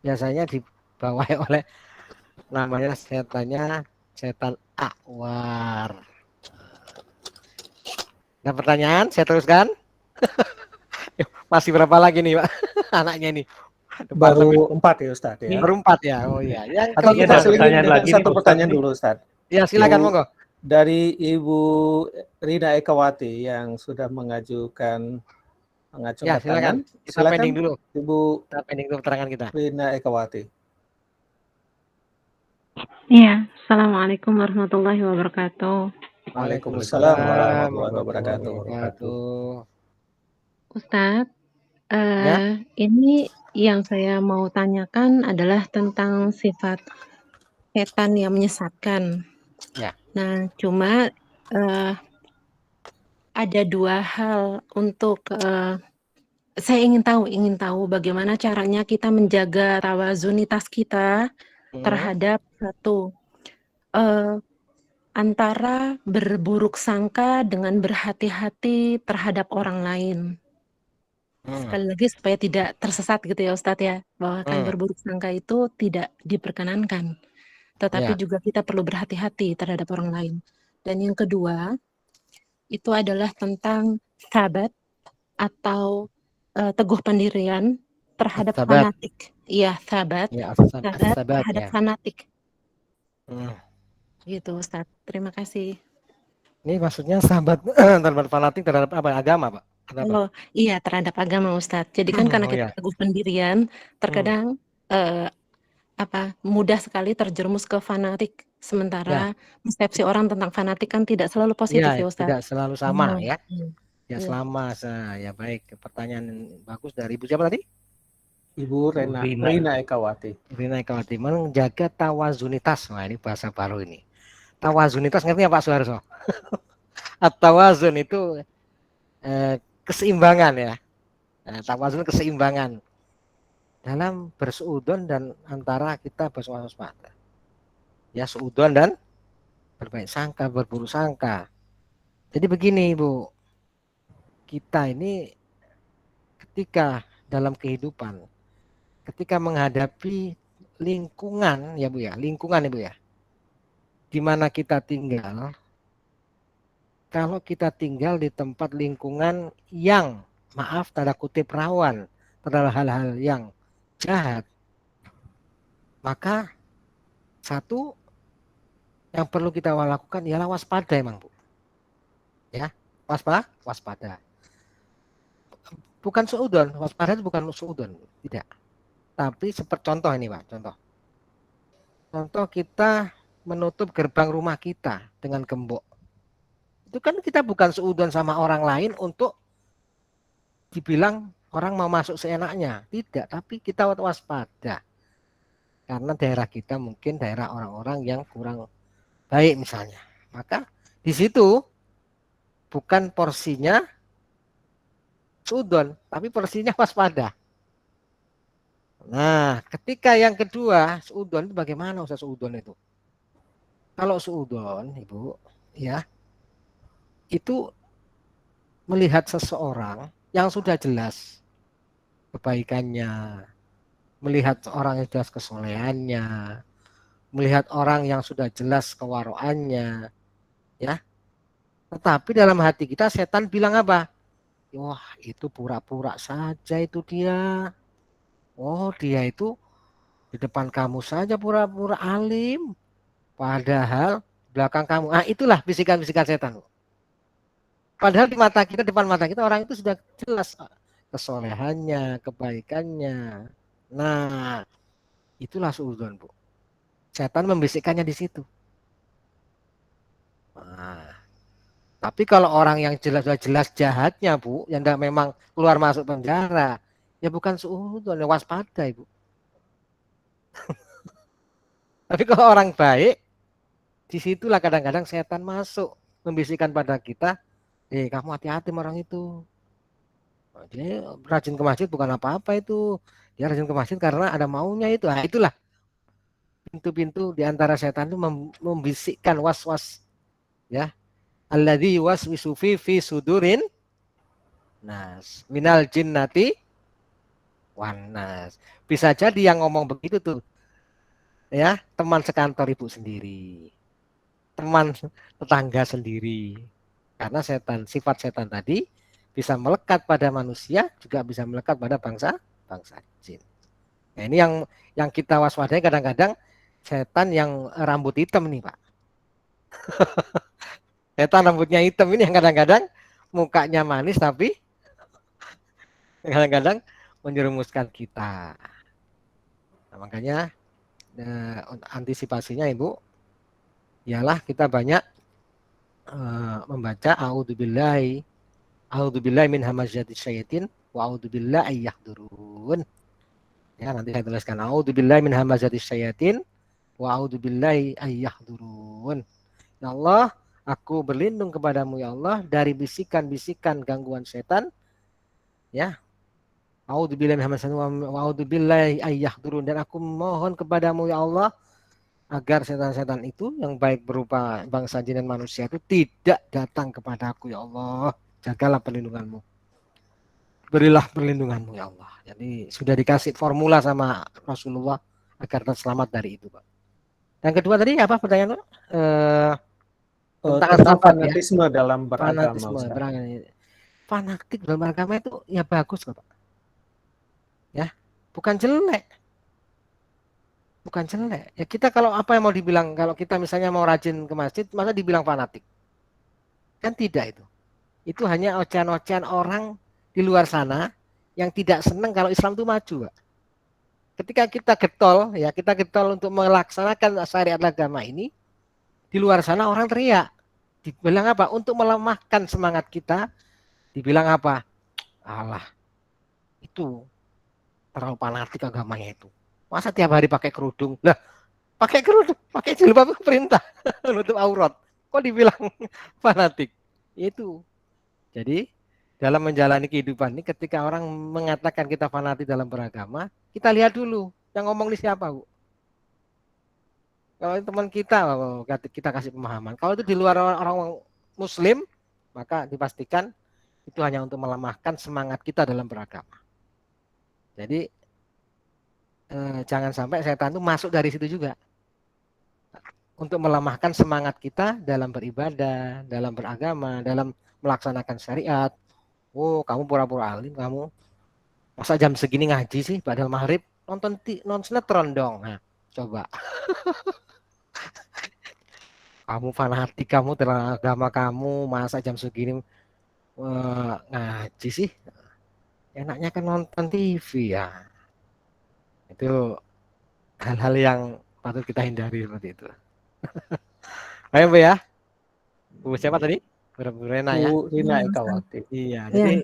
biasanya dibawahi oleh namanya setannya setan Akwar. Nah, pertanyaan saya teruskan. Masih berapa lagi nih, Pak? Anaknya ini. Departemen Baru 4 ya Ustadz ya. berempat ya. Oh iya. Yang Atau Ini kita ada kelima. selingi pertanyaan dengan lagi satu nih, Ustadz pertanyaan nih. dulu Ustadz. Ya, silakan Ibu, monggo. dari Ibu Rina Ekawati yang sudah mengajukan Ya, mengacungkan tangan. silakan. Kita Silakan pending dulu. Ibu Kita pending dulu keterangan kita. Rina Ekawati. Iya, Assalamualaikum warahmatullahi wabarakatuh. Waalaikumsalam warahmatullahi wabarakatuh. Ustadz, Ya, ini yang saya mau tanyakan adalah tentang sifat setan yang menyesatkan. Ya. Nah, cuma ada dua hal untuk saya ingin tahu bagaimana caranya kita menjaga tawazunitas kita terhadap satu antara berburuk sangka dengan berhati-hati terhadap orang lain. Sekali lagi supaya tidak tersesat gitu ya Ustadz ya, bahwa kan berburuk sangka itu tidak diperkenankan, tetapi juga kita perlu berhati-hati terhadap orang lain. Dan yang kedua, itu adalah tentang sabat atau teguh pendirian terhadap Sabat. fanatik. Iya, sabat, Ya, sabat sabat terhadap ya. fanatik. Gitu Ustadz, terima kasih. Ini maksudnya sahabat terhadap fanatik terhadap apa? Agama, Pak? Kenapa? Oh iya, terhadap agama Ustadz. Jadi kan karena Oh kita ya. teguh pendirian, terkadang mudah sekali terjerumus ke fanatik. Ya. Sementara persepsi orang tentang fanatik kan tidak selalu positif Ya, ya Ustadz. tidak selalu sama ya. Ya, Iya. selama ya baik. Pertanyaan bagus dari Ibu siapa tadi? Ibu Rina Ekawati. Rina Ekawati, menjaga tawazunitas. Wah, ini bahasa baru ini. Tawazunitas ngerti ya Pak Soeharto? Tawazun itu keseimbangan ya. Tawazun keseimbangan dalam berseudon dan antara kita berwaspada. Ya, seudon dan berbaik sangka, berburuk sangka. Jadi begini Ibu, kita ini ketika dalam kehidupan, ketika menghadapi lingkungan ya Bu ya, lingkungan Ibu ya, di mana kita tinggal, kalau kita tinggal di tempat lingkungan yang maaf tanda kutip rawan terhadap hal-hal yang jahat, maka satu yang perlu kita lakukan ialah waspada emang Bu. Ya, waspada. Bukan suudon, waspada itu bukan suudon, tidak. Tapi seperti contoh ini Pak, contoh kita menutup gerbang rumah kita dengan gembok. Itu kan kita bukan suudon sama orang lain untuk dibilang orang mau masuk seenaknya, tidak. Tapi kita waspada karena daerah kita mungkin daerah orang-orang yang kurang baik misalnya. Maka di situ bukan porsinya suudon, tapi porsinya waspada. Nah, ketika yang kedua, suudon itu bagaimana Ustaz suudon itu? Kalau suudon, Ibu, ya, itu melihat seseorang yang sudah jelas kebaikannya, melihat orang yang jelas kesolehannya, melihat orang yang sudah jelas kewaroannya, ya. Tetapi dalam hati kita setan bilang apa? Wah, itu pura-pura saja itu dia. Oh, dia itu Di depan kamu saja pura-pura alim, padahal belakang kamu. Ah, itulah bisikan-bisikan setan. Padahal di mata kita, depan mata kita orang itu sudah jelas kesolehannya, kebaikannya. Nah, itulah suudzon, Bu. Setan membisikkannya di situ. Nah, tapi kalau orang yang jelas-jelas jahatnya, Bu, yang tidak memang keluar masuk penjara, ya bukan suudzon, ya waspada, Ibu. Tapi kalau orang baik, disitulah kadang-kadang setan masuk membisikkan pada kita, kamu hati-hati sama orang itu. Dia rajin ke masjid bukan apa-apa itu. Dia rajin ke masjid karena ada maunya itu. Nah, itulah pintu-pintu di antara setan itu membisikkan was-was, ya. Alladzi waswisu fi sudurin nas minal jinnati wan nas. Bisa jadi yang ngomong begitu tuh, ya, teman sekantor ibu sendiri, teman tetangga sendiri. Karena setan, sifat setan tadi bisa melekat pada manusia, juga bisa melekat pada bangsa jin. Nah, ini yang kita waspadai kadang-kadang setan yang rambut hitam nih, Pak. Setan rambutnya hitam ini yang kadang-kadang mukanya manis tapi kadang-kadang menjerumuskan kita. Nah, makanya antisipasinya Ibu, ialah kita banyak membaca a'udzubillahi min hamazatis syaitin wa a'udzubillahi yahdurun. Ya, nanti saya tuliskan a'udzubillahi min hamazatis syaitin wa a'udzubillahi yahdurun. Ya Allah, aku berlindung kepadamu ya Allah dari bisikan-bisikan gangguan setan. Ya. A'udzubillahi min hamazatis syaitin wa a'udzubillahi yahdurun, dan aku mohon kepadamu ya Allah agar setan-setan itu yang baik berupa bangsa jin dan manusia itu tidak datang kepada aku ya Allah. Jagalah perlindunganmu. Berilah perlindunganmu ya Allah. Jadi sudah dikasih formula sama Rasulullah agar kita selamat dari itu, Pak. Yang kedua tadi apa pertanyaan, Pak? Tentang fanatisme dalam beragama. Fanatik dalam beragama itu ya bagus kok, Pak. Ya, bukan jelek. Bukan jelek. Ya kita kalau apa yang mau dibilang, kalau kita misalnya mau rajin ke masjid, masa dibilang fanatik? Kan tidak itu. Itu hanya ocehan-ocehan orang di luar sana yang tidak senang kalau Islam itu maju, Pak. Ketika kita getol, ya kita getol untuk melaksanakan syariat agama ini, di luar sana orang teriak. Dibilang apa? Untuk melemahkan semangat kita, dibilang apa? Alah, itu terlalu fanatik agamanya itu. Masa tiap hari pakai kerudung? Lah, pakai kerudung, pakai jilbab itu perintah nutup aurat. Kok dibilang fanatik? Itu. Jadi dalam menjalani kehidupan ini, ketika orang mengatakan kita fanatik dalam beragama, kita lihat dulu yang ngomong ini siapa, Bu. Kalau teman kita, kita kasih pemahaman. Kalau itu di luar orang Muslim, maka dipastikan itu hanya untuk melemahkan semangat kita dalam beragama. Jadi jangan sampai setan itu masuk dari situ juga. Untuk melemahkan semangat kita dalam beribadah, dalam beragama, dalam melaksanakan syariat. Oh, kamu pura-pura alim, kamu masa jam segini ngaji sih, padahal maghrib nonton sinetron dong. Nah, coba. Kamu fanatik, kamu terhadap agama kamu, masa jam segini ngaji sih? Enaknya kan nonton TV ya. Itu hal-hal yang patut kita hindari seperti itu. Ayo Bu ya. Bu siapa tadi? Bu Rena ya. Bu Rina Ekawati. Iya, jadi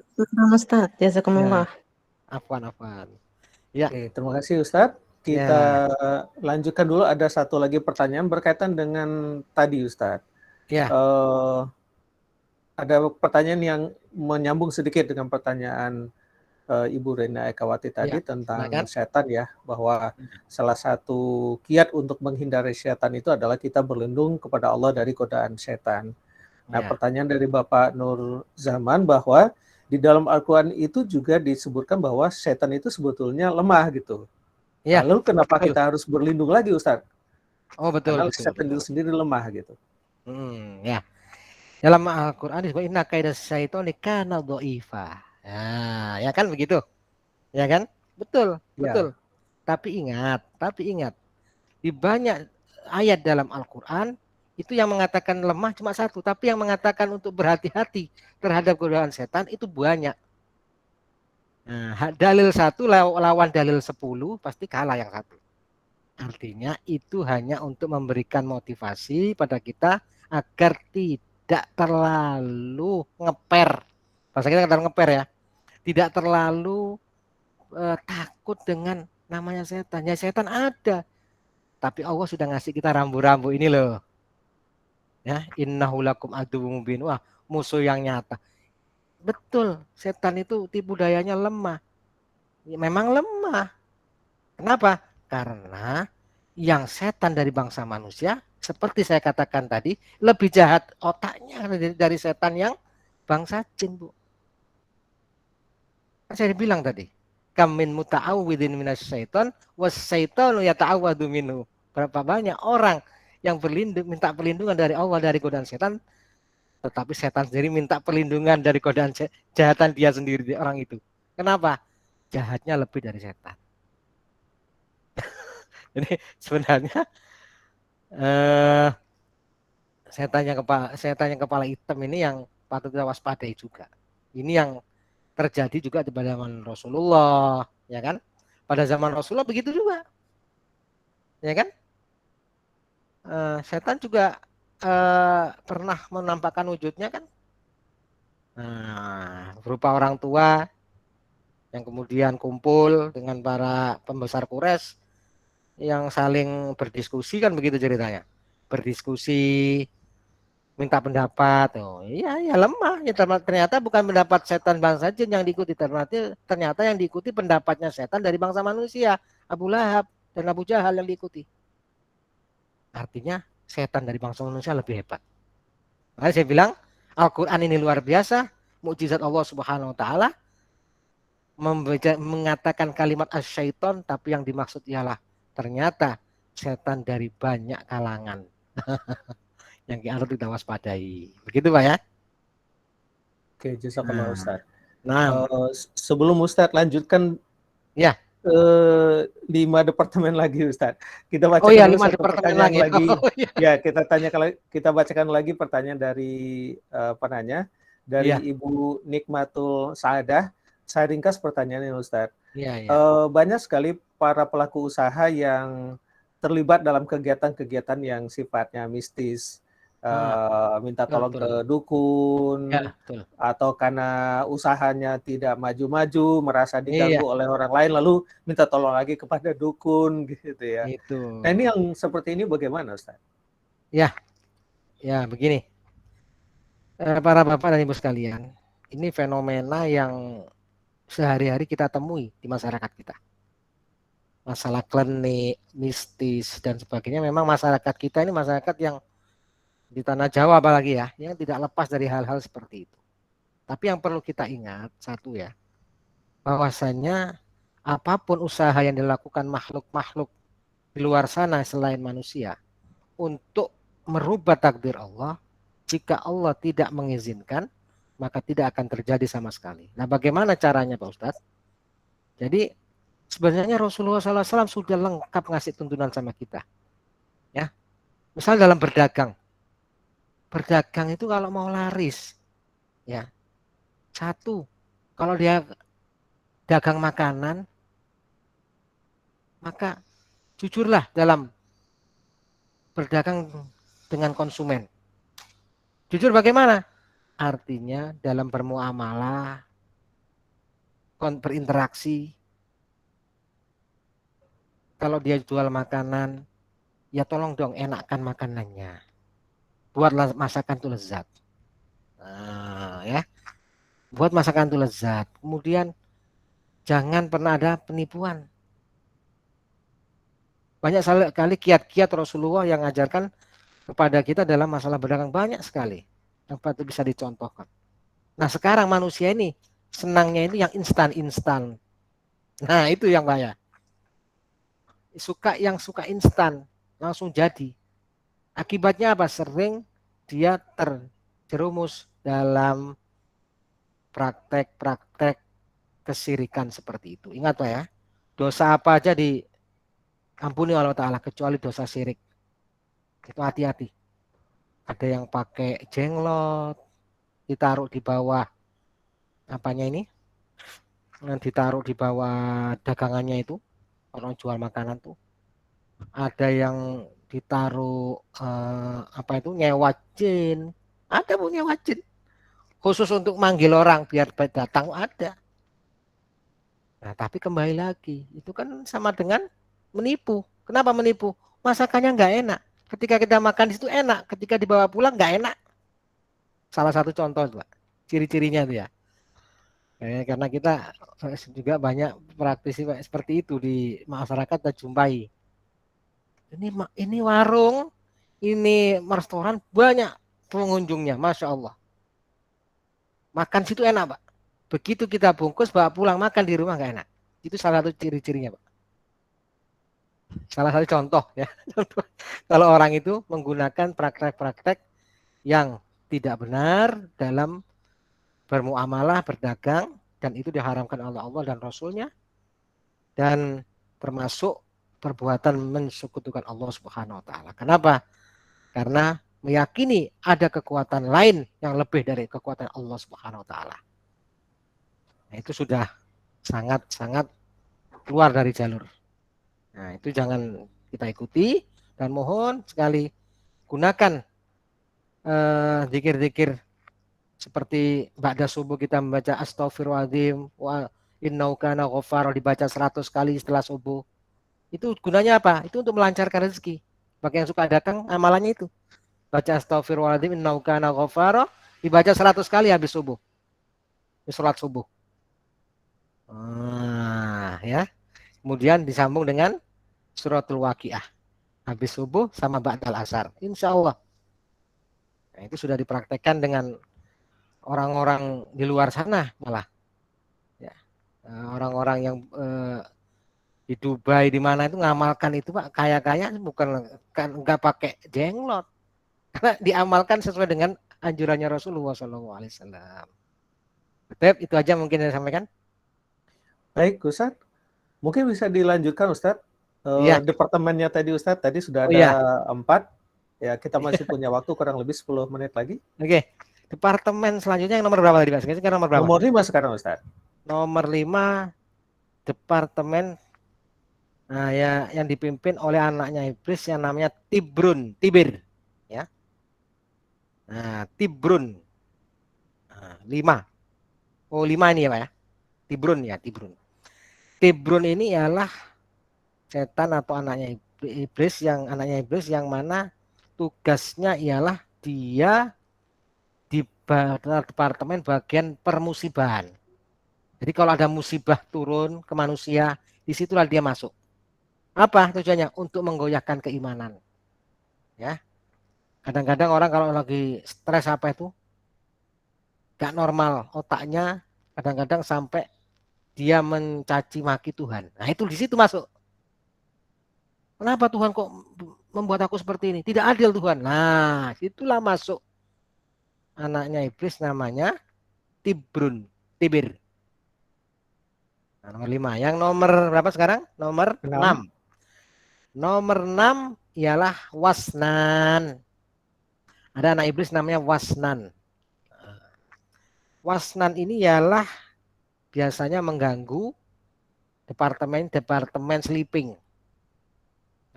Ustaz, jazakumullah. Afwan. Ya. Oke, terima kasih Ustadz. Kita lanjutkan dulu, ada satu lagi pertanyaan berkaitan dengan tadi Ustadz. Ya. Ada pertanyaan yang menyambung sedikit dengan pertanyaan Ibu Rena Ekawati tadi tentang setan ya, bahwa salah satu kiat untuk menghindari setan itu adalah kita berlindung kepada Allah dari godaan setan. Nah, pertanyaan dari Bapak Nur Zaman bahwa di dalam Al-Quran itu juga disebutkan bahwa setan itu sebetulnya lemah gitu. Ya. Lalu kenapa kita harus berlindung lagi, Ustaz? Oh betul. Karena setan itu sendiri lemah gitu. Ya. Dalam Al-Quran disebut inna kaida syaitoni kana dha'ifa. Nah, ya kan begitu. Ya kan? Betul. Tapi ingat, di banyak ayat dalam Al-Quran itu yang mengatakan lemah cuma satu, tapi yang mengatakan untuk berhati-hati terhadap godaan setan itu banyak. Nah, dalil satu lawan dalil 10 pasti kalah yang satu. Artinya itu hanya untuk memberikan motivasi pada kita agar tidak terlalu ngeper. Bahasa kita kata ngeper ya. Tidak terlalu takut dengan namanya setan. Ya setan ada. Tapi Allah sudah ngasih kita rambu-rambu ini loh. Ya, innahu lakum aduwwum mubin. Wah, musuh yang nyata. Betul, setan itu tipu dayanya lemah. Ya, memang lemah. Kenapa? Karena yang setan dari bangsa manusia, seperti saya katakan tadi, lebih jahat otaknya dari setan yang bangsa jin, Bu. Saya bilang tadi, kamin muta'awwidin minasyaiton wasyaitonu yata'awwadu minhu. Berapa banyak orang yang minta perlindungan dari Allah dari godaan setan, tetapi setan sendiri minta perlindungan dari godaan kejahatan dia sendiri, orang itu. Kenapa? Jahatnya lebih dari setan. Jadi sebenarnya setan yang kepala hitam ini yang patut kita waspadai juga. Ini yang terjadi juga di zaman Rasulullah, ya kan? Pada zaman Rasulullah begitu juga, ya kan? Setan juga pernah menampakkan wujudnya kan? Berupa orang tua yang kemudian kumpul dengan para pembesar Quraisy yang saling berdiskusi kan begitu ceritanya. Berdiskusi, minta pendapat. Oh iya, ya lemah. Ya, ternyata bukan pendapat setan bangsa jin yang diikuti. Ternyata yang diikuti pendapatnya setan dari bangsa manusia. Abu Lahab dan Abu Jahal yang diikuti. Artinya setan dari bangsa manusia lebih hebat. Makanya saya bilang Al-Quran ini luar biasa. Mukjizat Allah Subhanahu Wa Taala mengatakan kalimat asyaiton, tapi yang dimaksud ialah ternyata setan dari banyak kalangan yang harus kita waspadai. Begitu Pak ya? Oke, jazakallah Ustaz. Nah, sebelum Ustaz lanjutkan ya. 5 departemen lagi Ustaz. Kita bacakan 5 satu departemen lagi. Ya. Ya, kita bacakan lagi pertanyaan dari penanya dari Ibu Nikmatul Saadah. Saya ringkas pertanyaannya Ustaz. Banyak sekali para pelaku usaha yang terlibat dalam kegiatan-kegiatan yang sifatnya mistis, minta tolong ke dukun, atau karena usahanya tidak maju-maju, merasa diganggu oleh orang lain, lalu minta tolong lagi kepada dukun, gitu ya. Nah ini yang seperti ini bagaimana Ustaz? Ya begini, para bapak dan ibu sekalian, ini fenomena yang sehari-hari kita temui di masyarakat kita. Masalah klinik, mistis, dan sebagainya. Memang masyarakat kita ini masyarakat yang di tanah Jawa apalagi ya, yang tidak lepas dari hal-hal seperti itu. Tapi yang perlu kita ingat, satu ya, bahwasanya apapun usaha yang dilakukan makhluk-makhluk di luar sana selain manusia untuk merubah takdir Allah, jika Allah tidak mengizinkan, maka tidak akan terjadi sama sekali. Nah, bagaimana caranya Pak Ustadz? Jadi sebenarnya Rasulullah SAW sudah lengkap ngasih tuntunan sama kita. Ya, misal dalam berdagang itu kalau mau laris, ya satu, kalau dia dagang makanan, maka jujurlah dalam berdagang dengan konsumen. Jujur bagaimana? Artinya dalam bermuamalah, berinteraksi. Kalau dia jual makanan, ya tolong dong enakkan makanannya. Buatlah masakan itu lezat. Ya. Buat masakan itu lezat. Kemudian jangan pernah ada penipuan. Banyak sekali kiat-kiat Rasulullah yang mengajarkan kepada kita dalam masalah berdagang, banyak sekali yang patut bisa dicontohkan. Nah sekarang manusia ini senangnya itu yang instan. Nah itu yang bahaya. Yang suka instan langsung jadi. Akibatnya apa? Sering dia terjerumus dalam praktek-praktek kesirikan seperti itu. Ingat Pak ya, dosa apa aja ampuni Allah Ta'ala, kecuali dosa syirik. Itu hati-hati. Ada yang pakai jenglot, ditaruh di bawah apanya ini, ditaruh di bawah dagangannya itu, orang jual makanan tuh. Ada yang ditaruh apa itu, nyewa jin. Ada pun nyewa jin. Khusus untuk manggil orang biar datang ada. Nah, tapi kembali lagi, itu kan sama dengan menipu. Kenapa menipu? Masakannya nggak enak. Ketika kita makan di situ enak, ketika dibawa pulang nggak enak. Salah satu contoh, Pak. Ciri-cirinya itu ya. Karena kita juga banyak praktisi seperti itu di masyarakat kita jumpai. Ini warung, ini restoran banyak pengunjungnya, Masya Allah. Makan situ enak, Pak. Begitu kita bungkus bawa pulang makan di rumah nggak enak. Itu salah satu ciri-cirinya, Pak. Salah satu contoh ya. Kalau orang itu menggunakan praktek-praktek yang tidak benar dalam bermuamalah, berdagang, dan itu diharamkan oleh Allah dan Rasulnya, dan termasuk perbuatan mensekutukan Allah Subhanahu wa Ta'ala. Kenapa? Karena meyakini ada kekuatan lain yang lebih dari kekuatan Allah Subhanahu wa Ta'ala. Nah, itu sudah sangat-sangat keluar dari jalur. Nah, itu jangan kita ikuti, dan mohon sekali gunakan zikir-zikir seperti ba'da subuh kita membaca astaghfirullahaladzim wa innahu kana ghafar, dibaca 100 kali setelah subuh. Itu gunanya apa? Itu untuk melancarkan rezeki. Bagi yang suka dagang, amalannya itu. Baca astaghfirullahaladzim innahu kana ghafar, dibaca 100 kali habis subuh. Di sholat subuh. Ya. Kemudian disambung dengan suratul waqiah. Habis subuh sama ba'dal asar. Insya Allah. Nah, itu sudah dipraktekkan dengan orang-orang di luar sana malah. Ya. Orang-orang yang di Dubai di mana itu ngamalkan itu, Pak, kaya-kaya bukan nggak pakai jenglot. Karena diamalkan sesuai dengan anjurannya Rasulullah SAW. Betul, itu aja mungkin yang sampaikan. Baik, Ustaz. Mungkin bisa dilanjutkan, Ustaz. Iya. Departemennya tadi, Ustaz, tadi sudah ada iya. 4. Ya, kita masih punya waktu kurang lebih 10 menit lagi. Oke. Departemen selanjutnya yang nomor berapa tadi, Pak? Sekarang nomor berapa? Nomor 5 sekarang, Ustaz. Nomor 5, departemen ya, yang dipimpin oleh anaknya iblis yang namanya Tibir. Ya. Nah, Tibrun. 5. Oh, 5 ini ya, Pak ya. Tibrun. Tibrun ini ialah setan atau anaknya iblis yang mana tugasnya ialah dia di departemen bagian permusibahan. Jadi kalau ada musibah turun ke manusia, disitulah dia masuk. Apa tujuannya? Untuk menggoyahkan keimanan. Ya. Kadang-kadang orang kalau lagi stres apa itu, gak normal otaknya, kadang-kadang sampai dia mencaci maki Tuhan. Nah, itu di situ masuk. Kenapa Tuhan kok membuat aku seperti ini? Tidak adil Tuhan. Nah, itulah masuk anaknya iblis namanya Tibir. Nah, nomor 5. Yang nomor berapa sekarang? Nomor 6. Nomor 6 ialah Wasnan. Ada anak iblis namanya Wasnan. Wasnan ini ialah biasanya mengganggu departemen sleeping.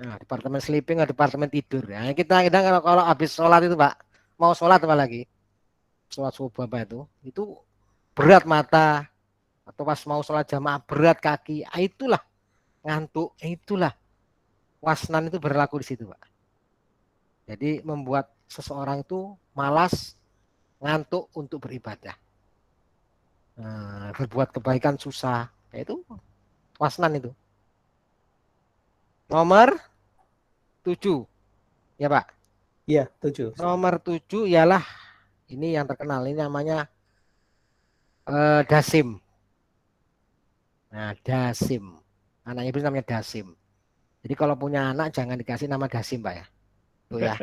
Nah, departemen sleeping atau departemen tidur. Nah, kita kadang kalau habis sholat itu, Pak, mau sholat apa lagi? Sholat subuh apa itu berat mata, atau pas mau sholat jamaah berat kaki. Itulah ngantuk, itulah wasnan itu berlaku di situ, Pak. Jadi membuat seseorang itu malas, ngantuk untuk beribadah. Nah, berbuat kebaikan susah. Itu wasnan itu. Nomor 7. Ya, Pak? Iya, 7. Nomor 7 ialah ini yang terkenal, ini namanya Dasim. Nah, Dasim. Anak iblis namanya Dasim. Jadi kalau punya anak jangan dikasih nama Dasim, Pak ya. Tuh ya.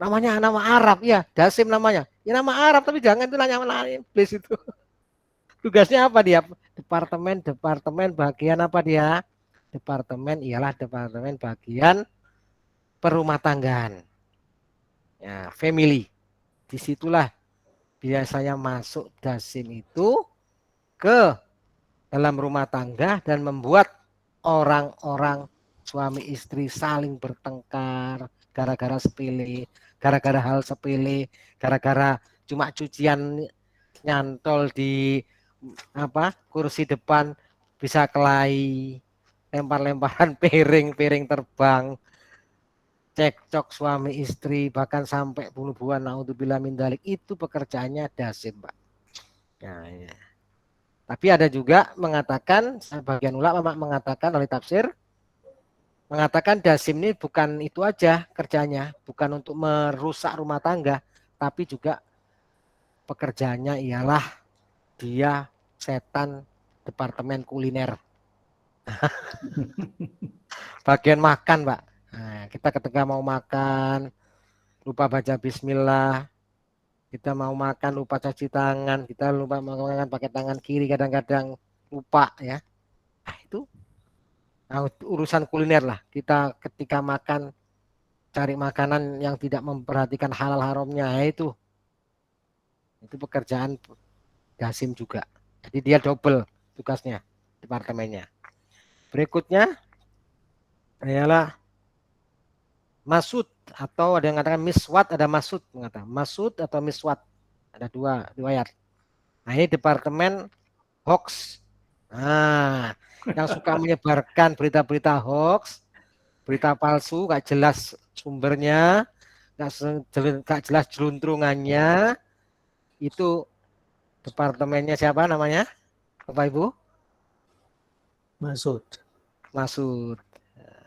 Namanya nama Arab ya, Dasim namanya. Ya nama Arab tapi jangan itu nama iblis itu. Tugasnya apa dia? Departemen bagian apa dia? departemen ialah departemen bagian perumah tanggaan. Ya, family. Disitulah biasanya masuk Dasim itu ke dalam rumah tangga dan membuat orang-orang suami istri saling bertengkar gara-gara sepele, gara-gara hal sepele, gara-gara cuma cucian nyantol di kursi depan bisa kelahi, lempar-lemparan piring terbang, cekcok suami istri, bahkan sampai bunuh-bunuhan, naudzubillah min dzalik, itu pekerjaannya Dasim, Pak. Nah, ya. Tapi ada juga mengatakan, sebagian ulama mengatakan oleh tafsir, mengatakan Dasim ini bukan itu aja kerjanya, bukan untuk merusak rumah tangga, tapi juga pekerjaannya ialah dia setan departemen kuliner. Bagian makan, Pak. Nah, kita ketika mau makan, lupa baca bismillah, kita mau makan lupa cuci tangan, kita lupa makan pakai tangan kiri, kadang-kadang lupa ya. Nah, itu urusan kuliner lah. Kita ketika makan cari makanan yang tidak memperhatikan halal haramnya, ya itu pekerjaan Dasim juga. Jadi dia double tugasnya departemennya. Berikutnya adalah Masud, atau ada yang mengatakan Miswat, ada Masud mengatakan Masud atau Miswat, ada dua ayat. Nah, ini departemen hoax. Nah, yang suka menyebarkan berita-berita hoax, berita palsu, gak jelas sumbernya, gak jelas jeluntrungannya, itu departemennya siapa namanya, Bapak Ibu? Masud. Nah,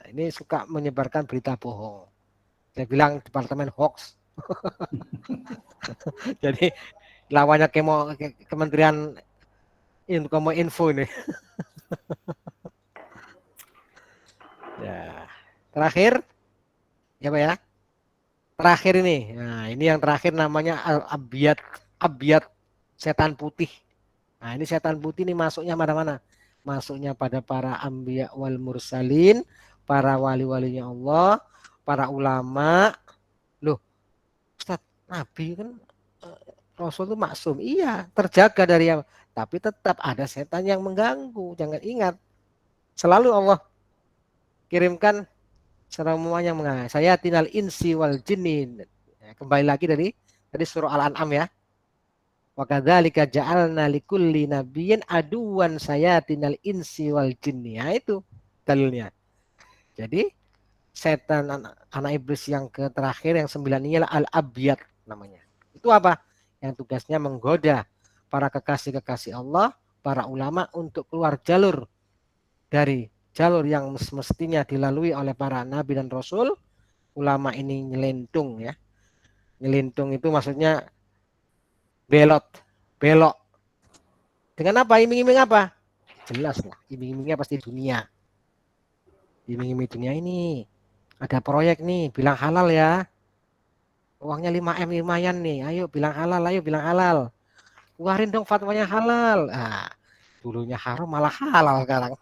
ini suka menyebarkan berita bohong. Saya bilang departemen hoax. Jadi lawannya Kementerian Info ini. Ya, terakhir, ya Pak ya. Terakhir ini, nah ini yang terakhir namanya Al-Abiyat, setan putih. Nah ini setan putih ini masuknya pada mana? Masuknya pada para anbiya wal mursalin, para wali-walinya Allah, para ulama. Loh, Ustaz, Nabi kan Rasul itu maksum. Iya, terjaga dari yang, tapi tetap ada setan yang mengganggu. Jangan ingat, selalu Allah kirimkan semuanya mengatakan saya tinal insi wal jinni. Ya, kembali lagi dari surah Al-An'am ya. Wa kadzalika ja'alna likulli nabiyyin aduwan sayatinal insi wal jinni. Ya, itu dalilnya. Jadi setan anak iblis yang terakhir yang 9 ini adalah al-abyad namanya. Itu apa? Yang tugasnya menggoda para kekasih-kekasih Allah, para ulama untuk keluar jalur dari jalur yang semestinya dilalui oleh para nabi dan rasul. Ulama ini nyelentung ya. Nyelentung itu maksudnya belok. Dengan apa? Iming-iming apa? Jelas lah, iming-imingnya pasti dunia. Iming-iming dunia ini. Ada proyek nih, bilang halal ya. Uangnya 5M lumayan nih. Ayo bilang halal. Keluarin dong fatwanya halal. Ah, dulunya haram malah halal sekarang.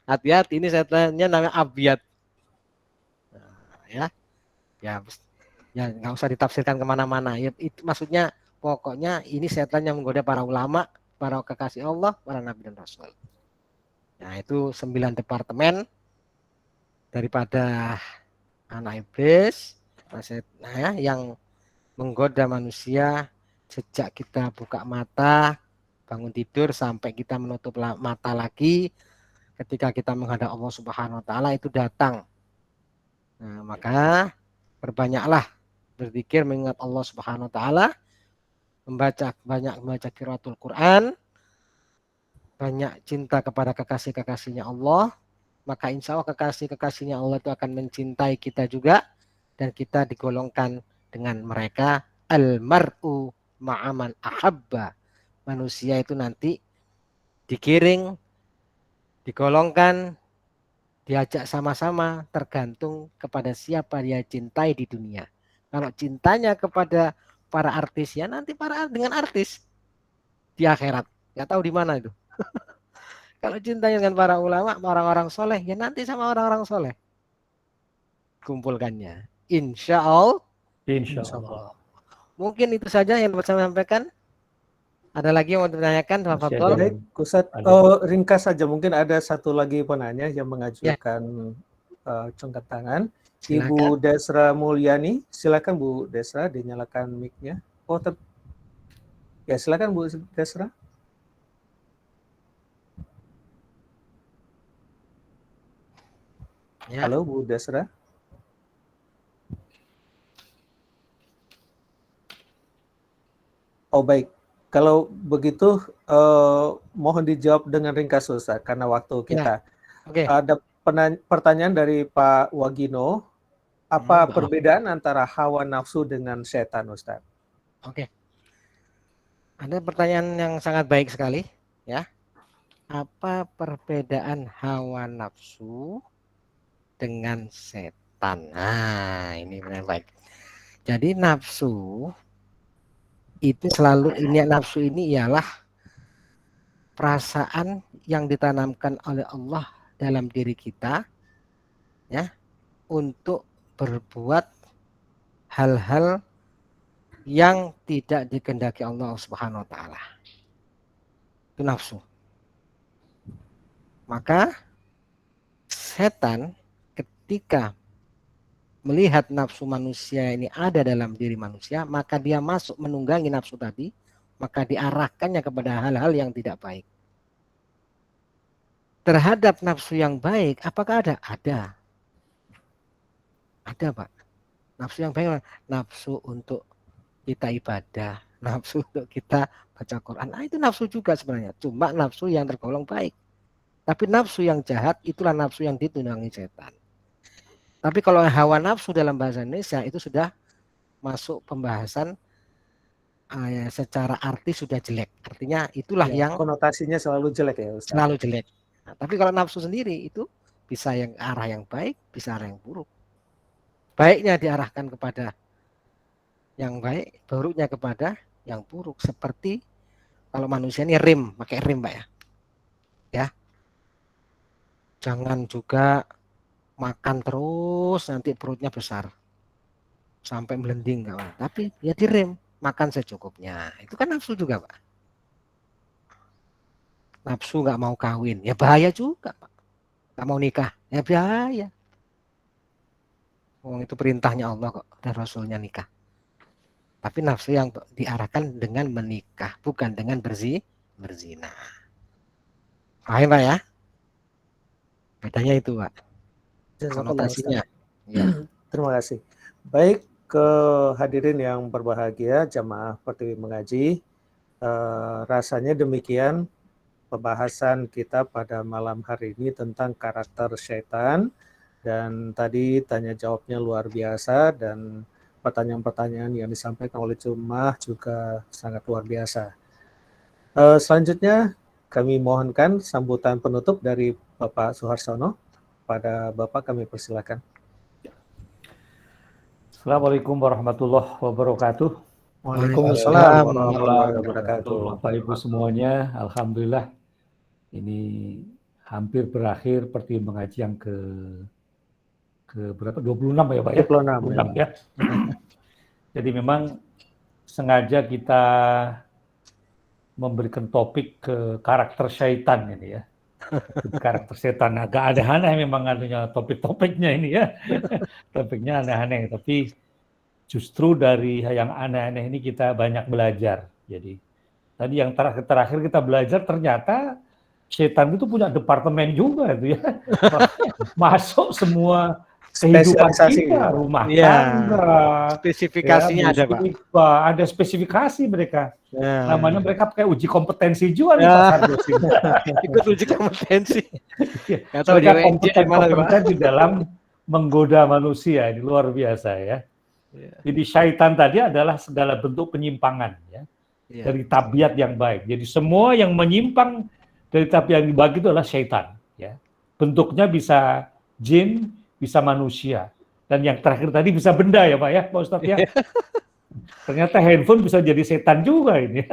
Hati-hati, ini setannya namanya abiyat. Nah, ya nggak usah ditafsirkan kemana-mana. Ya, itu maksudnya pokoknya ini setan yang menggoda para ulama, para kekasih Allah, para nabi dan rasul. Nah itu 9 departemen daripada anak iblis, nah ya, yang menggoda manusia sejak kita buka mata, bangun tidur sampai kita menutup mata lagi, ketika kita menghadap Allah Subhanahu wa taala itu datang. Nah, maka berbanyaklah berzikir mengingat Allah Subhanahu wa taala, banyak membaca qiraatul Quran, banyak cinta kepada kekasih-kekasihnya Allah, maka insya Allah kekasih-kekasihnya Allah itu akan mencintai kita juga, dan kita digolongkan dengan mereka. Al-mar'u ma'aman ahabba. Manusia itu nanti digiring, digolongkan, diajak sama-sama tergantung kepada siapa dia cintai di dunia. Kalau cintanya kepada para artis, ya nanti dengan artis di akhirat. Nggak tahu di mana itu. Kalau cintanya dengan para ulama, orang-orang soleh, ya nanti sama orang-orang soleh. Kumpulkannya. Insya Allah. Insya Insya Allah. Allah. Mungkin itu saja yang dapat saya sampaikan. Ada lagi yang mau ditanyakan? Masih ada Tafadhol. Baik, Ustaz, Ada. ringkas saja, mungkin ada satu lagi penanya yang Ya, mengajukan congkat tangan. silakan. Ibu Desra Mulyani, silakan Bu Desra, dinyalakan mic-nya. Ya silakan Bu Desra. Ya. Halo Bu Desra. Oh baik, kalau begitu mohon dijawab dengan ringkas Ustaz, karena waktu Ya. kita. Oke. Ada pertanyaan dari Pak Wagino, apa perbedaan antara hawa nafsu dengan setan Ustaz? Oke. Ada pertanyaan yang sangat baik sekali, ya. Apa perbedaan hawa nafsu dengan setan? Nah, ini benar baik. Jadi nafsu itu selalu nafsu ini ialah perasaan yang ditanamkan oleh Allah dalam diri kita, ya, untuk berbuat hal-hal yang tidak dikehendaki Allah Subhanahu wa taala. Itu nafsu. Maka setan ketika melihat nafsu manusia ini ada dalam diri manusia, maka dia masuk menunggangi nafsu tadi, maka diarahkannya kepada hal-hal yang tidak baik. Terhadap nafsu yang baik, apakah ada? Ada. Ada, Pak. Nafsu yang baik, nafsu untuk kita ibadah, nafsu untuk kita baca Quran. Nah, itu nafsu juga sebenarnya. Cuma nafsu yang tergolong baik. Tapi nafsu yang jahat, itulah nafsu yang ditunggangi setan. Tapi kalau hawa nafsu dalam bahasa Indonesia itu sudah masuk pembahasan secara arti sudah jelek. Artinya itulah Ya, yang konotasinya selalu jelek ya Ustaz. selalu jelek. Nah, tapi kalau nafsu sendiri itu bisa yang arah yang baik, bisa arah yang buruk. Baiknya diarahkan kepada yang baik, buruknya kepada yang buruk. Seperti kalau manusia ini rem, pakai rem, Pak ya. Ya. Jangan juga makan terus nanti perutnya besar sampai melending kawan. Tapi ya direm, makan secukupnya. Itu kan nafsu juga, Pak. Nafsu nggak mau kawin, ya bahaya juga, Pak. Nggak mau nikah, ya bahaya. Oh, itu perintahnya Allah kok dan Rasulnya nikah. Tapi nafsu yang diarahkan dengan menikah, bukan dengan berzina. Paham, Pak ya? Bedanya itu, Pak. Konotasinya. Ya. Terima kasih. Baik, ke hadirin yang berbahagia, jamaah Pertiwi Mengaji, rasanya demikian pembahasan kita pada malam hari ini tentang karakter syaitan, dan tadi tanya jawabnya luar biasa dan pertanyaan-pertanyaan yang disampaikan oleh jemaah juga sangat luar biasa. Selanjutnya kami mohonkan sambutan penutup dari Bapak Suharsono. Pada Bapak kami persilakan. Assalamualaikum warahmatullahi wabarakatuh. Waalaikumsalam warahmatullahi wabarakatuh. Bapak Ibu semuanya, alhamdulillah ini hampir berakhir Pertiwi Mengaji yang ke berapa? 26 ya Pak ya? 26 ya. Jadi memang sengaja kita memberikan topik ke karakter syaitan ini ya. Karakter setan agak aneh-aneh memang adanya topik-topiknya ini ya. Topiknya aneh-aneh, tapi justru dari yang aneh-aneh ini kita banyak belajar. Jadi tadi yang terakhir kita belajar ternyata setan itu punya departemen juga itu ya. Masuk semua kehidupan kita, rumah tangga, spesifikasinya ya, ada, Pak. Ada spesifikasi mereka. Ya. Namanya mereka pakai uji kompetensi juga nih Pak Sardos. Ikut uji kompetensi. Mereka kompeten di dalam menggoda manusia, ini luar biasa ya. Jadi syaitan tadi adalah segala bentuk penyimpangan ya, dari tabiat yang baik. Jadi semua yang menyimpang dari tabiat yang baik itu adalah syaitan ya. Bentuknya bisa jin, bisa manusia, dan yang terakhir tadi bisa benda ya Pak ya, Pak Ustadz ya. Ternyata handphone bisa jadi setan juga ini.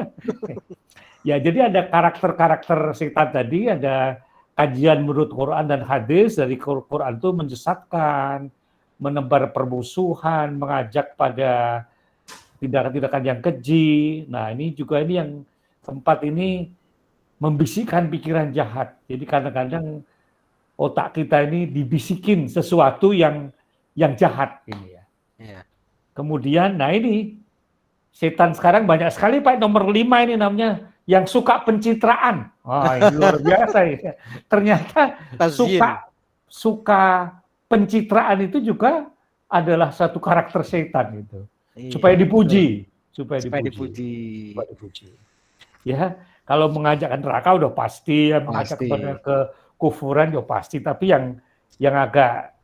Ya, jadi ada karakter-karakter setan tadi, ada kajian menurut Quran dan hadis. Dari Quran itu menyesatkan, menebar permusuhan, mengajak pada tindakan-tindakan yang keji. Nah, ini juga ini yang tempat ini membisikkan pikiran jahat. Jadi kadang-kadang otak kita ini dibisikin sesuatu yang jahat ini ya. Iya. Kemudian, nah ini setan sekarang banyak sekali Pak, nomor 5 ini namanya yang suka pencitraan. Wah, ini luar biasa ya. Ternyata Tazyin. suka pencitraan itu juga adalah satu karakter setan gitu. Iya, Supaya betul. dipuji, supaya Supaya dipuji. dipuji. Ya, kalau mengajak ke neraka udah pasti, ya, mengajak Pasti. kepada kekufuran udah pasti, tapi yang agak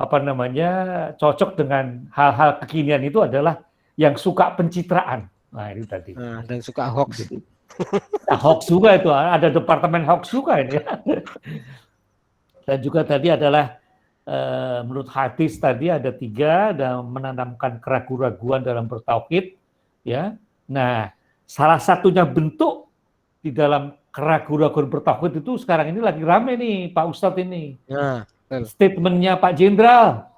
apa namanya cocok dengan hal-hal kekinian itu adalah yang suka pencitraan. Nah, itu tadi. Nah, dan suka hoax. Nah, hoax juga itu, ada departemen hoax juga ini ya. Dan juga tadi adalah menurut hadis tadi ada 3 dan menanamkan keraguan-raguan dalam bertauhid ya. Nah, salah satunya bentuk di dalam keraguan-raguan bertauhid itu sekarang ini lagi rame nih Pak Ustadz ini. Nah, betul. Statementnya Pak Jenderal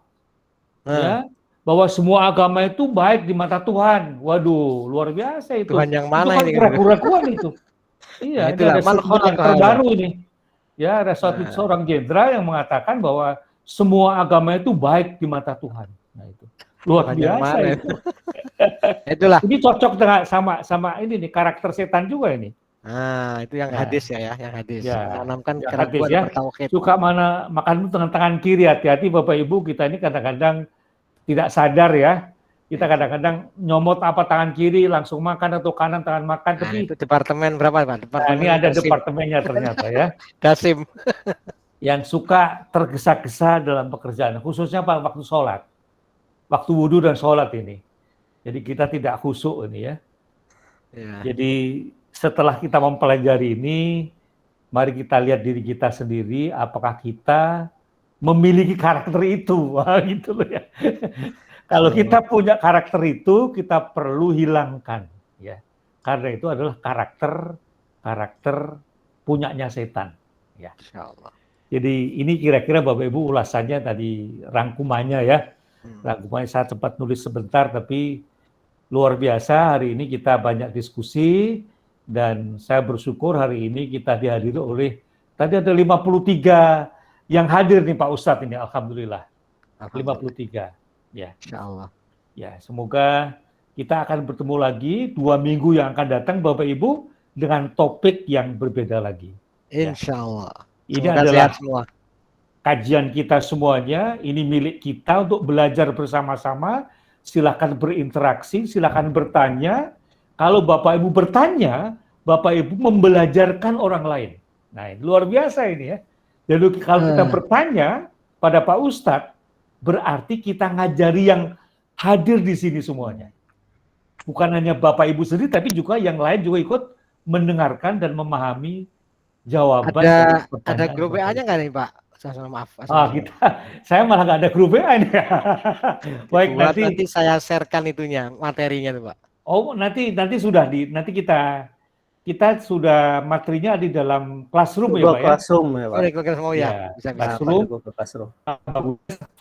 Nah, ya, bahwa semua agama itu baik di mata Tuhan. Waduh, luar biasa itu. Tuhan yang Itu mana kan ini? keraguan-raguan itu. Iya, Nah, ini itulah ada statement yang man terbaru ini. Ya, ada suatu Nah. seorang jenderal yang mengatakan bahwa semua agama itu baik di mata Tuhan. Nah, itu luar Tuhan yang biasa mana itu. Itulah. Ini cocok dengan sama ini nih karakter setan juga ini. Nah, itu yang Ya. hadis ya, yang hadis. Ya, Menanamkan yang keraguan hadis ya. bertauhid. Suka mana makan dengan tangan kiri, hati-hati Bapak Ibu, kita ini kadang-kadang tidak sadar ya. Kita kadang-kadang nyomot apa tangan kiri langsung makan atau kanan tangan makan, Nah, tapi itu departemen berapa, Pak? nah, Departemen ini ada Kasim. departemennya ternyata ya. Kasim. Yang suka tergesa-gesa dalam pekerjaan, khususnya pada waktu sholat. Waktu wudhu dan sholat ini. Jadi kita tidak khusyuk ini ya. Ya. Jadi setelah kita mempelajari ini, mari kita lihat diri kita sendiri, apakah kita memiliki karakter itu. Wah, gitu loh ya. Kalau kita punya karakter itu, kita perlu hilangkan ya. Karena itu adalah karakter punyanya setan ya. Insyaallah. Jadi ini kira-kira Bapak Ibu ulasannya tadi, rangkumannya ya. Rangkumannya saya sempat nulis sebentar, tapi luar biasa hari ini kita banyak diskusi dan saya bersyukur hari ini kita dihadiri oleh tadi ada 53 yang hadir nih Pak Ustadz ini, alhamdulillah. 53 ya. Insyaallah. Ya, semoga kita akan bertemu lagi 2 minggu yang akan datang Bapak Ibu dengan topik yang berbeda lagi. Insyaallah. Ini Semoga adalah sehat semua. kajian kita semuanya, ini milik kita untuk belajar bersama-sama. Silakan berinteraksi, silakan bertanya. Kalau Bapak Ibu bertanya, Bapak Ibu membelajarkan orang lain. Nah, ini luar biasa ini ya. Jadi kalau kita bertanya pada Pak Ustadz, berarti kita ngajari yang hadir di sini semuanya. Bukan hanya Bapak Ibu sendiri, tapi juga yang lain juga ikut mendengarkan dan memahami jawaban dari pertanyaan. Ada grup WA-nya nggak nih Pak? Maaf. Saya malah nggak ada grup WA ini. Baik, nanti saya sharekan itunya, materinya tuh Pak. Oh, nanti sudah nanti kita sudah materinya di dalam Classroom ya Pak ya. Classroom ya Pak. Ya, bisa. Classroom.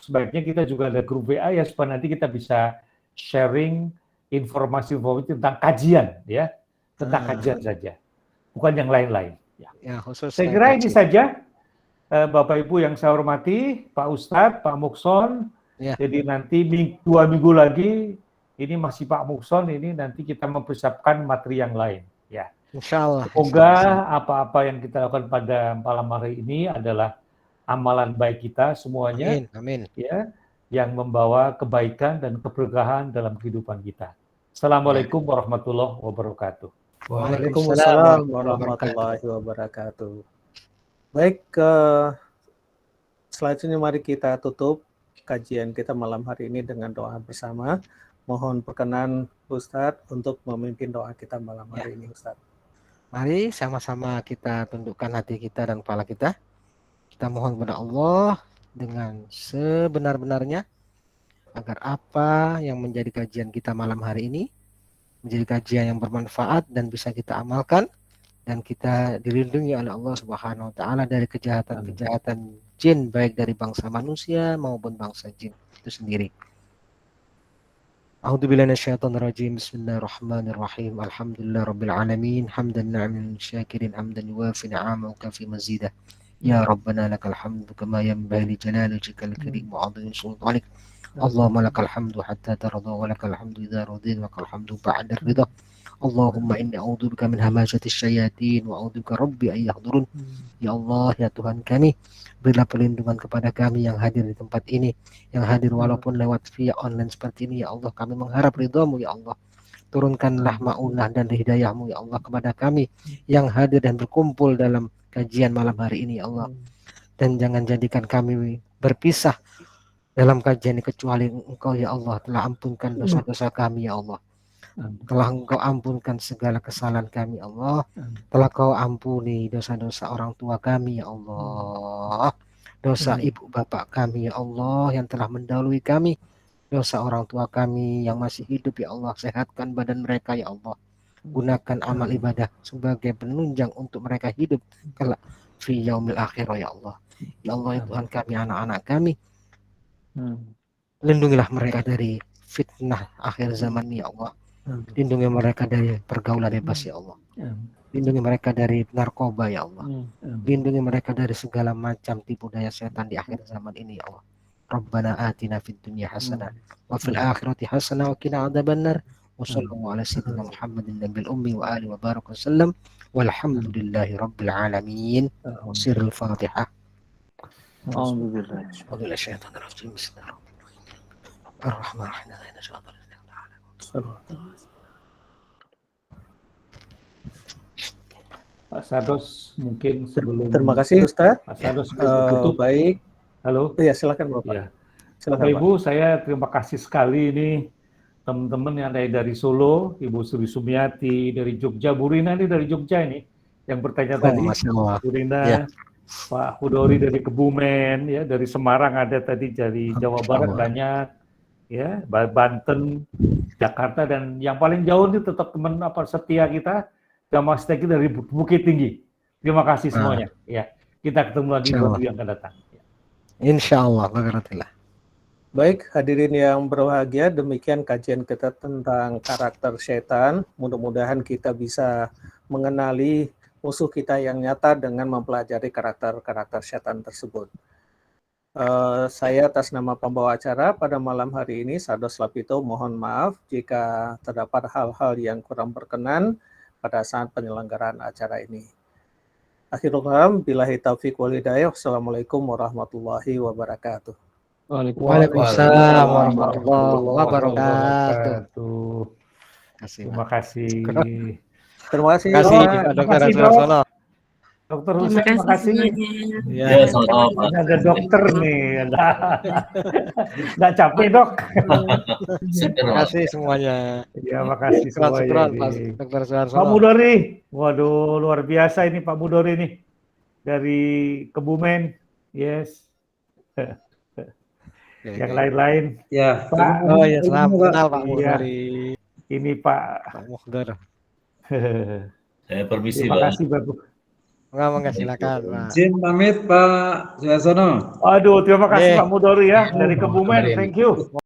Sebaiknya kita juga ada grup WA ya supaya nanti kita bisa sharing informasi tentang kajian ya, tentang kajian saja, bukan yang lain-lain. Ya, khusus. Saya kira ini saja. Bapak Ibu yang saya hormati, Pak Ustadz, Pak Mukson. Ya. Jadi nanti 2 minggu lagi ini masih Pak Mukson, ini nanti kita mempersiapkan materi yang lain. Ya. Insyaallah. Semoga apa-apa yang kita lakukan pada malam hari ini adalah amalan baik kita semuanya. Amin. Ya, yang membawa kebaikan dan keberkahan dalam kehidupan kita. Assalamualaikum warahmatullahi wabarakatuh. Waalaikumsalam warahmatullahi wabarakatuh. Baik, selanjutnya mari kita tutup kajian kita malam hari ini dengan doa bersama. Mohon perkenan Ustadz untuk memimpin doa kita malam hari ini, Ustadz. Mari sama-sama kita tundukkan hati kita dan kepala kita. Kita mohon kepada Allah dengan sebenar-benarnya agar apa yang menjadi kajian kita malam hari ini menjadi kajian yang bermanfaat dan bisa kita amalkan, dan kita dilindungi oleh Allah Subhanahu wa taala dari kejahatan-kejahatan jin, baik dari bangsa manusia maupun bangsa jin itu sendiri. A'udzubillahi minasyaitonir rajim. Bismillahirrahmanirrahim. Alhamdulillahirabbil alamin. Hamdan na'iman syakirin hamdan yuwafi ni'amahu wa kafi mazidah. Ya Rabbana lakal hamdu kama yanbaghi li jalali wajhikal karim wa 'azimi sultanik. Allahumma lakal hamdu hatta tarda wa lakal hamdu idza radita wa lakal hamdu ba'da ridha. Allahumma inni a'udzubika min hamazatis syayatin wa a'udzubika rabbi ay yahdurun. Ya Allah, ya Tuhan kami, berilah perlindungan kepada kami yang hadir di tempat ini, yang hadir walaupun lewat via online seperti ini. Ya Allah, kami mengharap ridhamu ya Allah. Turunkanlah ma'unah dan hidayahmu ya Allah kepada kami yang hadir dan berkumpul dalam kajian malam hari ini ya Allah. Dan jangan jadikan kami berpisah dalam kajian ini kecuali Engkau ya Allah telah ampunkan dosa-dosa kami ya Allah. Telah Engkau ampunkan segala kesalahan kami ya Allah. Telah Kau ampuni dosa-dosa orang tua kami ya Allah. Dosa ibu bapak kami ya Allah yang telah mendahului kami. Dosa orang tua kami yang masih hidup ya Allah. Sehatkan badan mereka ya Allah. Gunakan amal ibadah sebagai penunjang untuk mereka hidup kelak fi yaumil akhirah ya Allah. Ya Allah ya Tuhan kami, anak-anak kami, lindungilah mereka dari fitnah akhir zaman ya Allah. Lindungi mereka dari pergaulan bebas ya Allah. Lindungi mereka dari narkoba ya Allah. Lindungi mereka dari segala macam tipu daya setan di akhir zaman ini ya Allah. Rabbana atina fid dunya hasanah wa fil akhirati hasanah wa qina adzabannar. Wa sallallahu ala sayyidina Muhammadin nabiyil ummi wa alihi wa baraka wasallam. Walhamdulillahi rabbil alamin. Sirrul Fatihah. Alhamdulillah. Wabillahi syaitanir rajim. Bismillahirrahmanirrahim. Ar-Rahmanir-Rahim. Pak Sados mungkin sebelum Terima kasih Ustaz. Pak Sados tutup. Baik. Halo. Ya, silakan Bapak. Ya. Silakan, Bapak Ibu, saya terima kasih sekali ini teman-teman yang dari Solo, Ibu Sri Sumiati dari Jogja, Bu Rina ini dari Jogja ini yang bertanya tadi. Masya Allah. Bu Rina, Ya. Pak Hudori dari Kebumen, ya dari Semarang ada tadi, dari Jawa Barat banyak, ya Banten, Jakarta, dan yang paling jauh ini tetap teman setia kita, jamaah setia kita dari Bukit Tinggi. Terima kasih semuanya. Ya, kita ketemu lagi waktu yang akan datang. Insya Allah, barakatuh. Baik, hadirin yang berbahagia, demikian kajian kita tentang karakter setan. Mudah-mudahan kita bisa mengenali musuh kita yang nyata dengan mempelajari karakter-karakter setan tersebut. Saya atas nama pembawa acara pada malam hari ini, Sados Lapito, mohon maaf jika terdapat hal-hal yang kurang berkenan pada saat penyelenggaraan acara ini. Akhirul kalam, billahi taufiq wal hidayah. Wassalamualaikum warahmatullahi wabarakatuh. Waalaikumsalam warahmatullahi wabarakatuh. Terima kasih. Terima kasih. Terima kasih Dokter Rasulullah. Dokter Hussein, terima kasih. Ya, sama-sama. Ada dokter nih. Nggak capek, Dok. Terima kasih semuanya. Ya, makasih semuanya. Dokter Rasulullah. Pak Mudori, waduh luar biasa ini Pak Mudori nih. Dari Kebumen, yes. Yang lain-lain. Ya. Pak, Oh ya, selamat kenal Pak Mudori. Ini Pak Muhdar. Saya permisi, terima Pak. kasih Bapak. Enggak silakan, Pak. Izin pamit Pak Suyasono. Aduh, terima kasih Eh. Pak Mudori ya dari Kebumen. Kemarin. Thank you.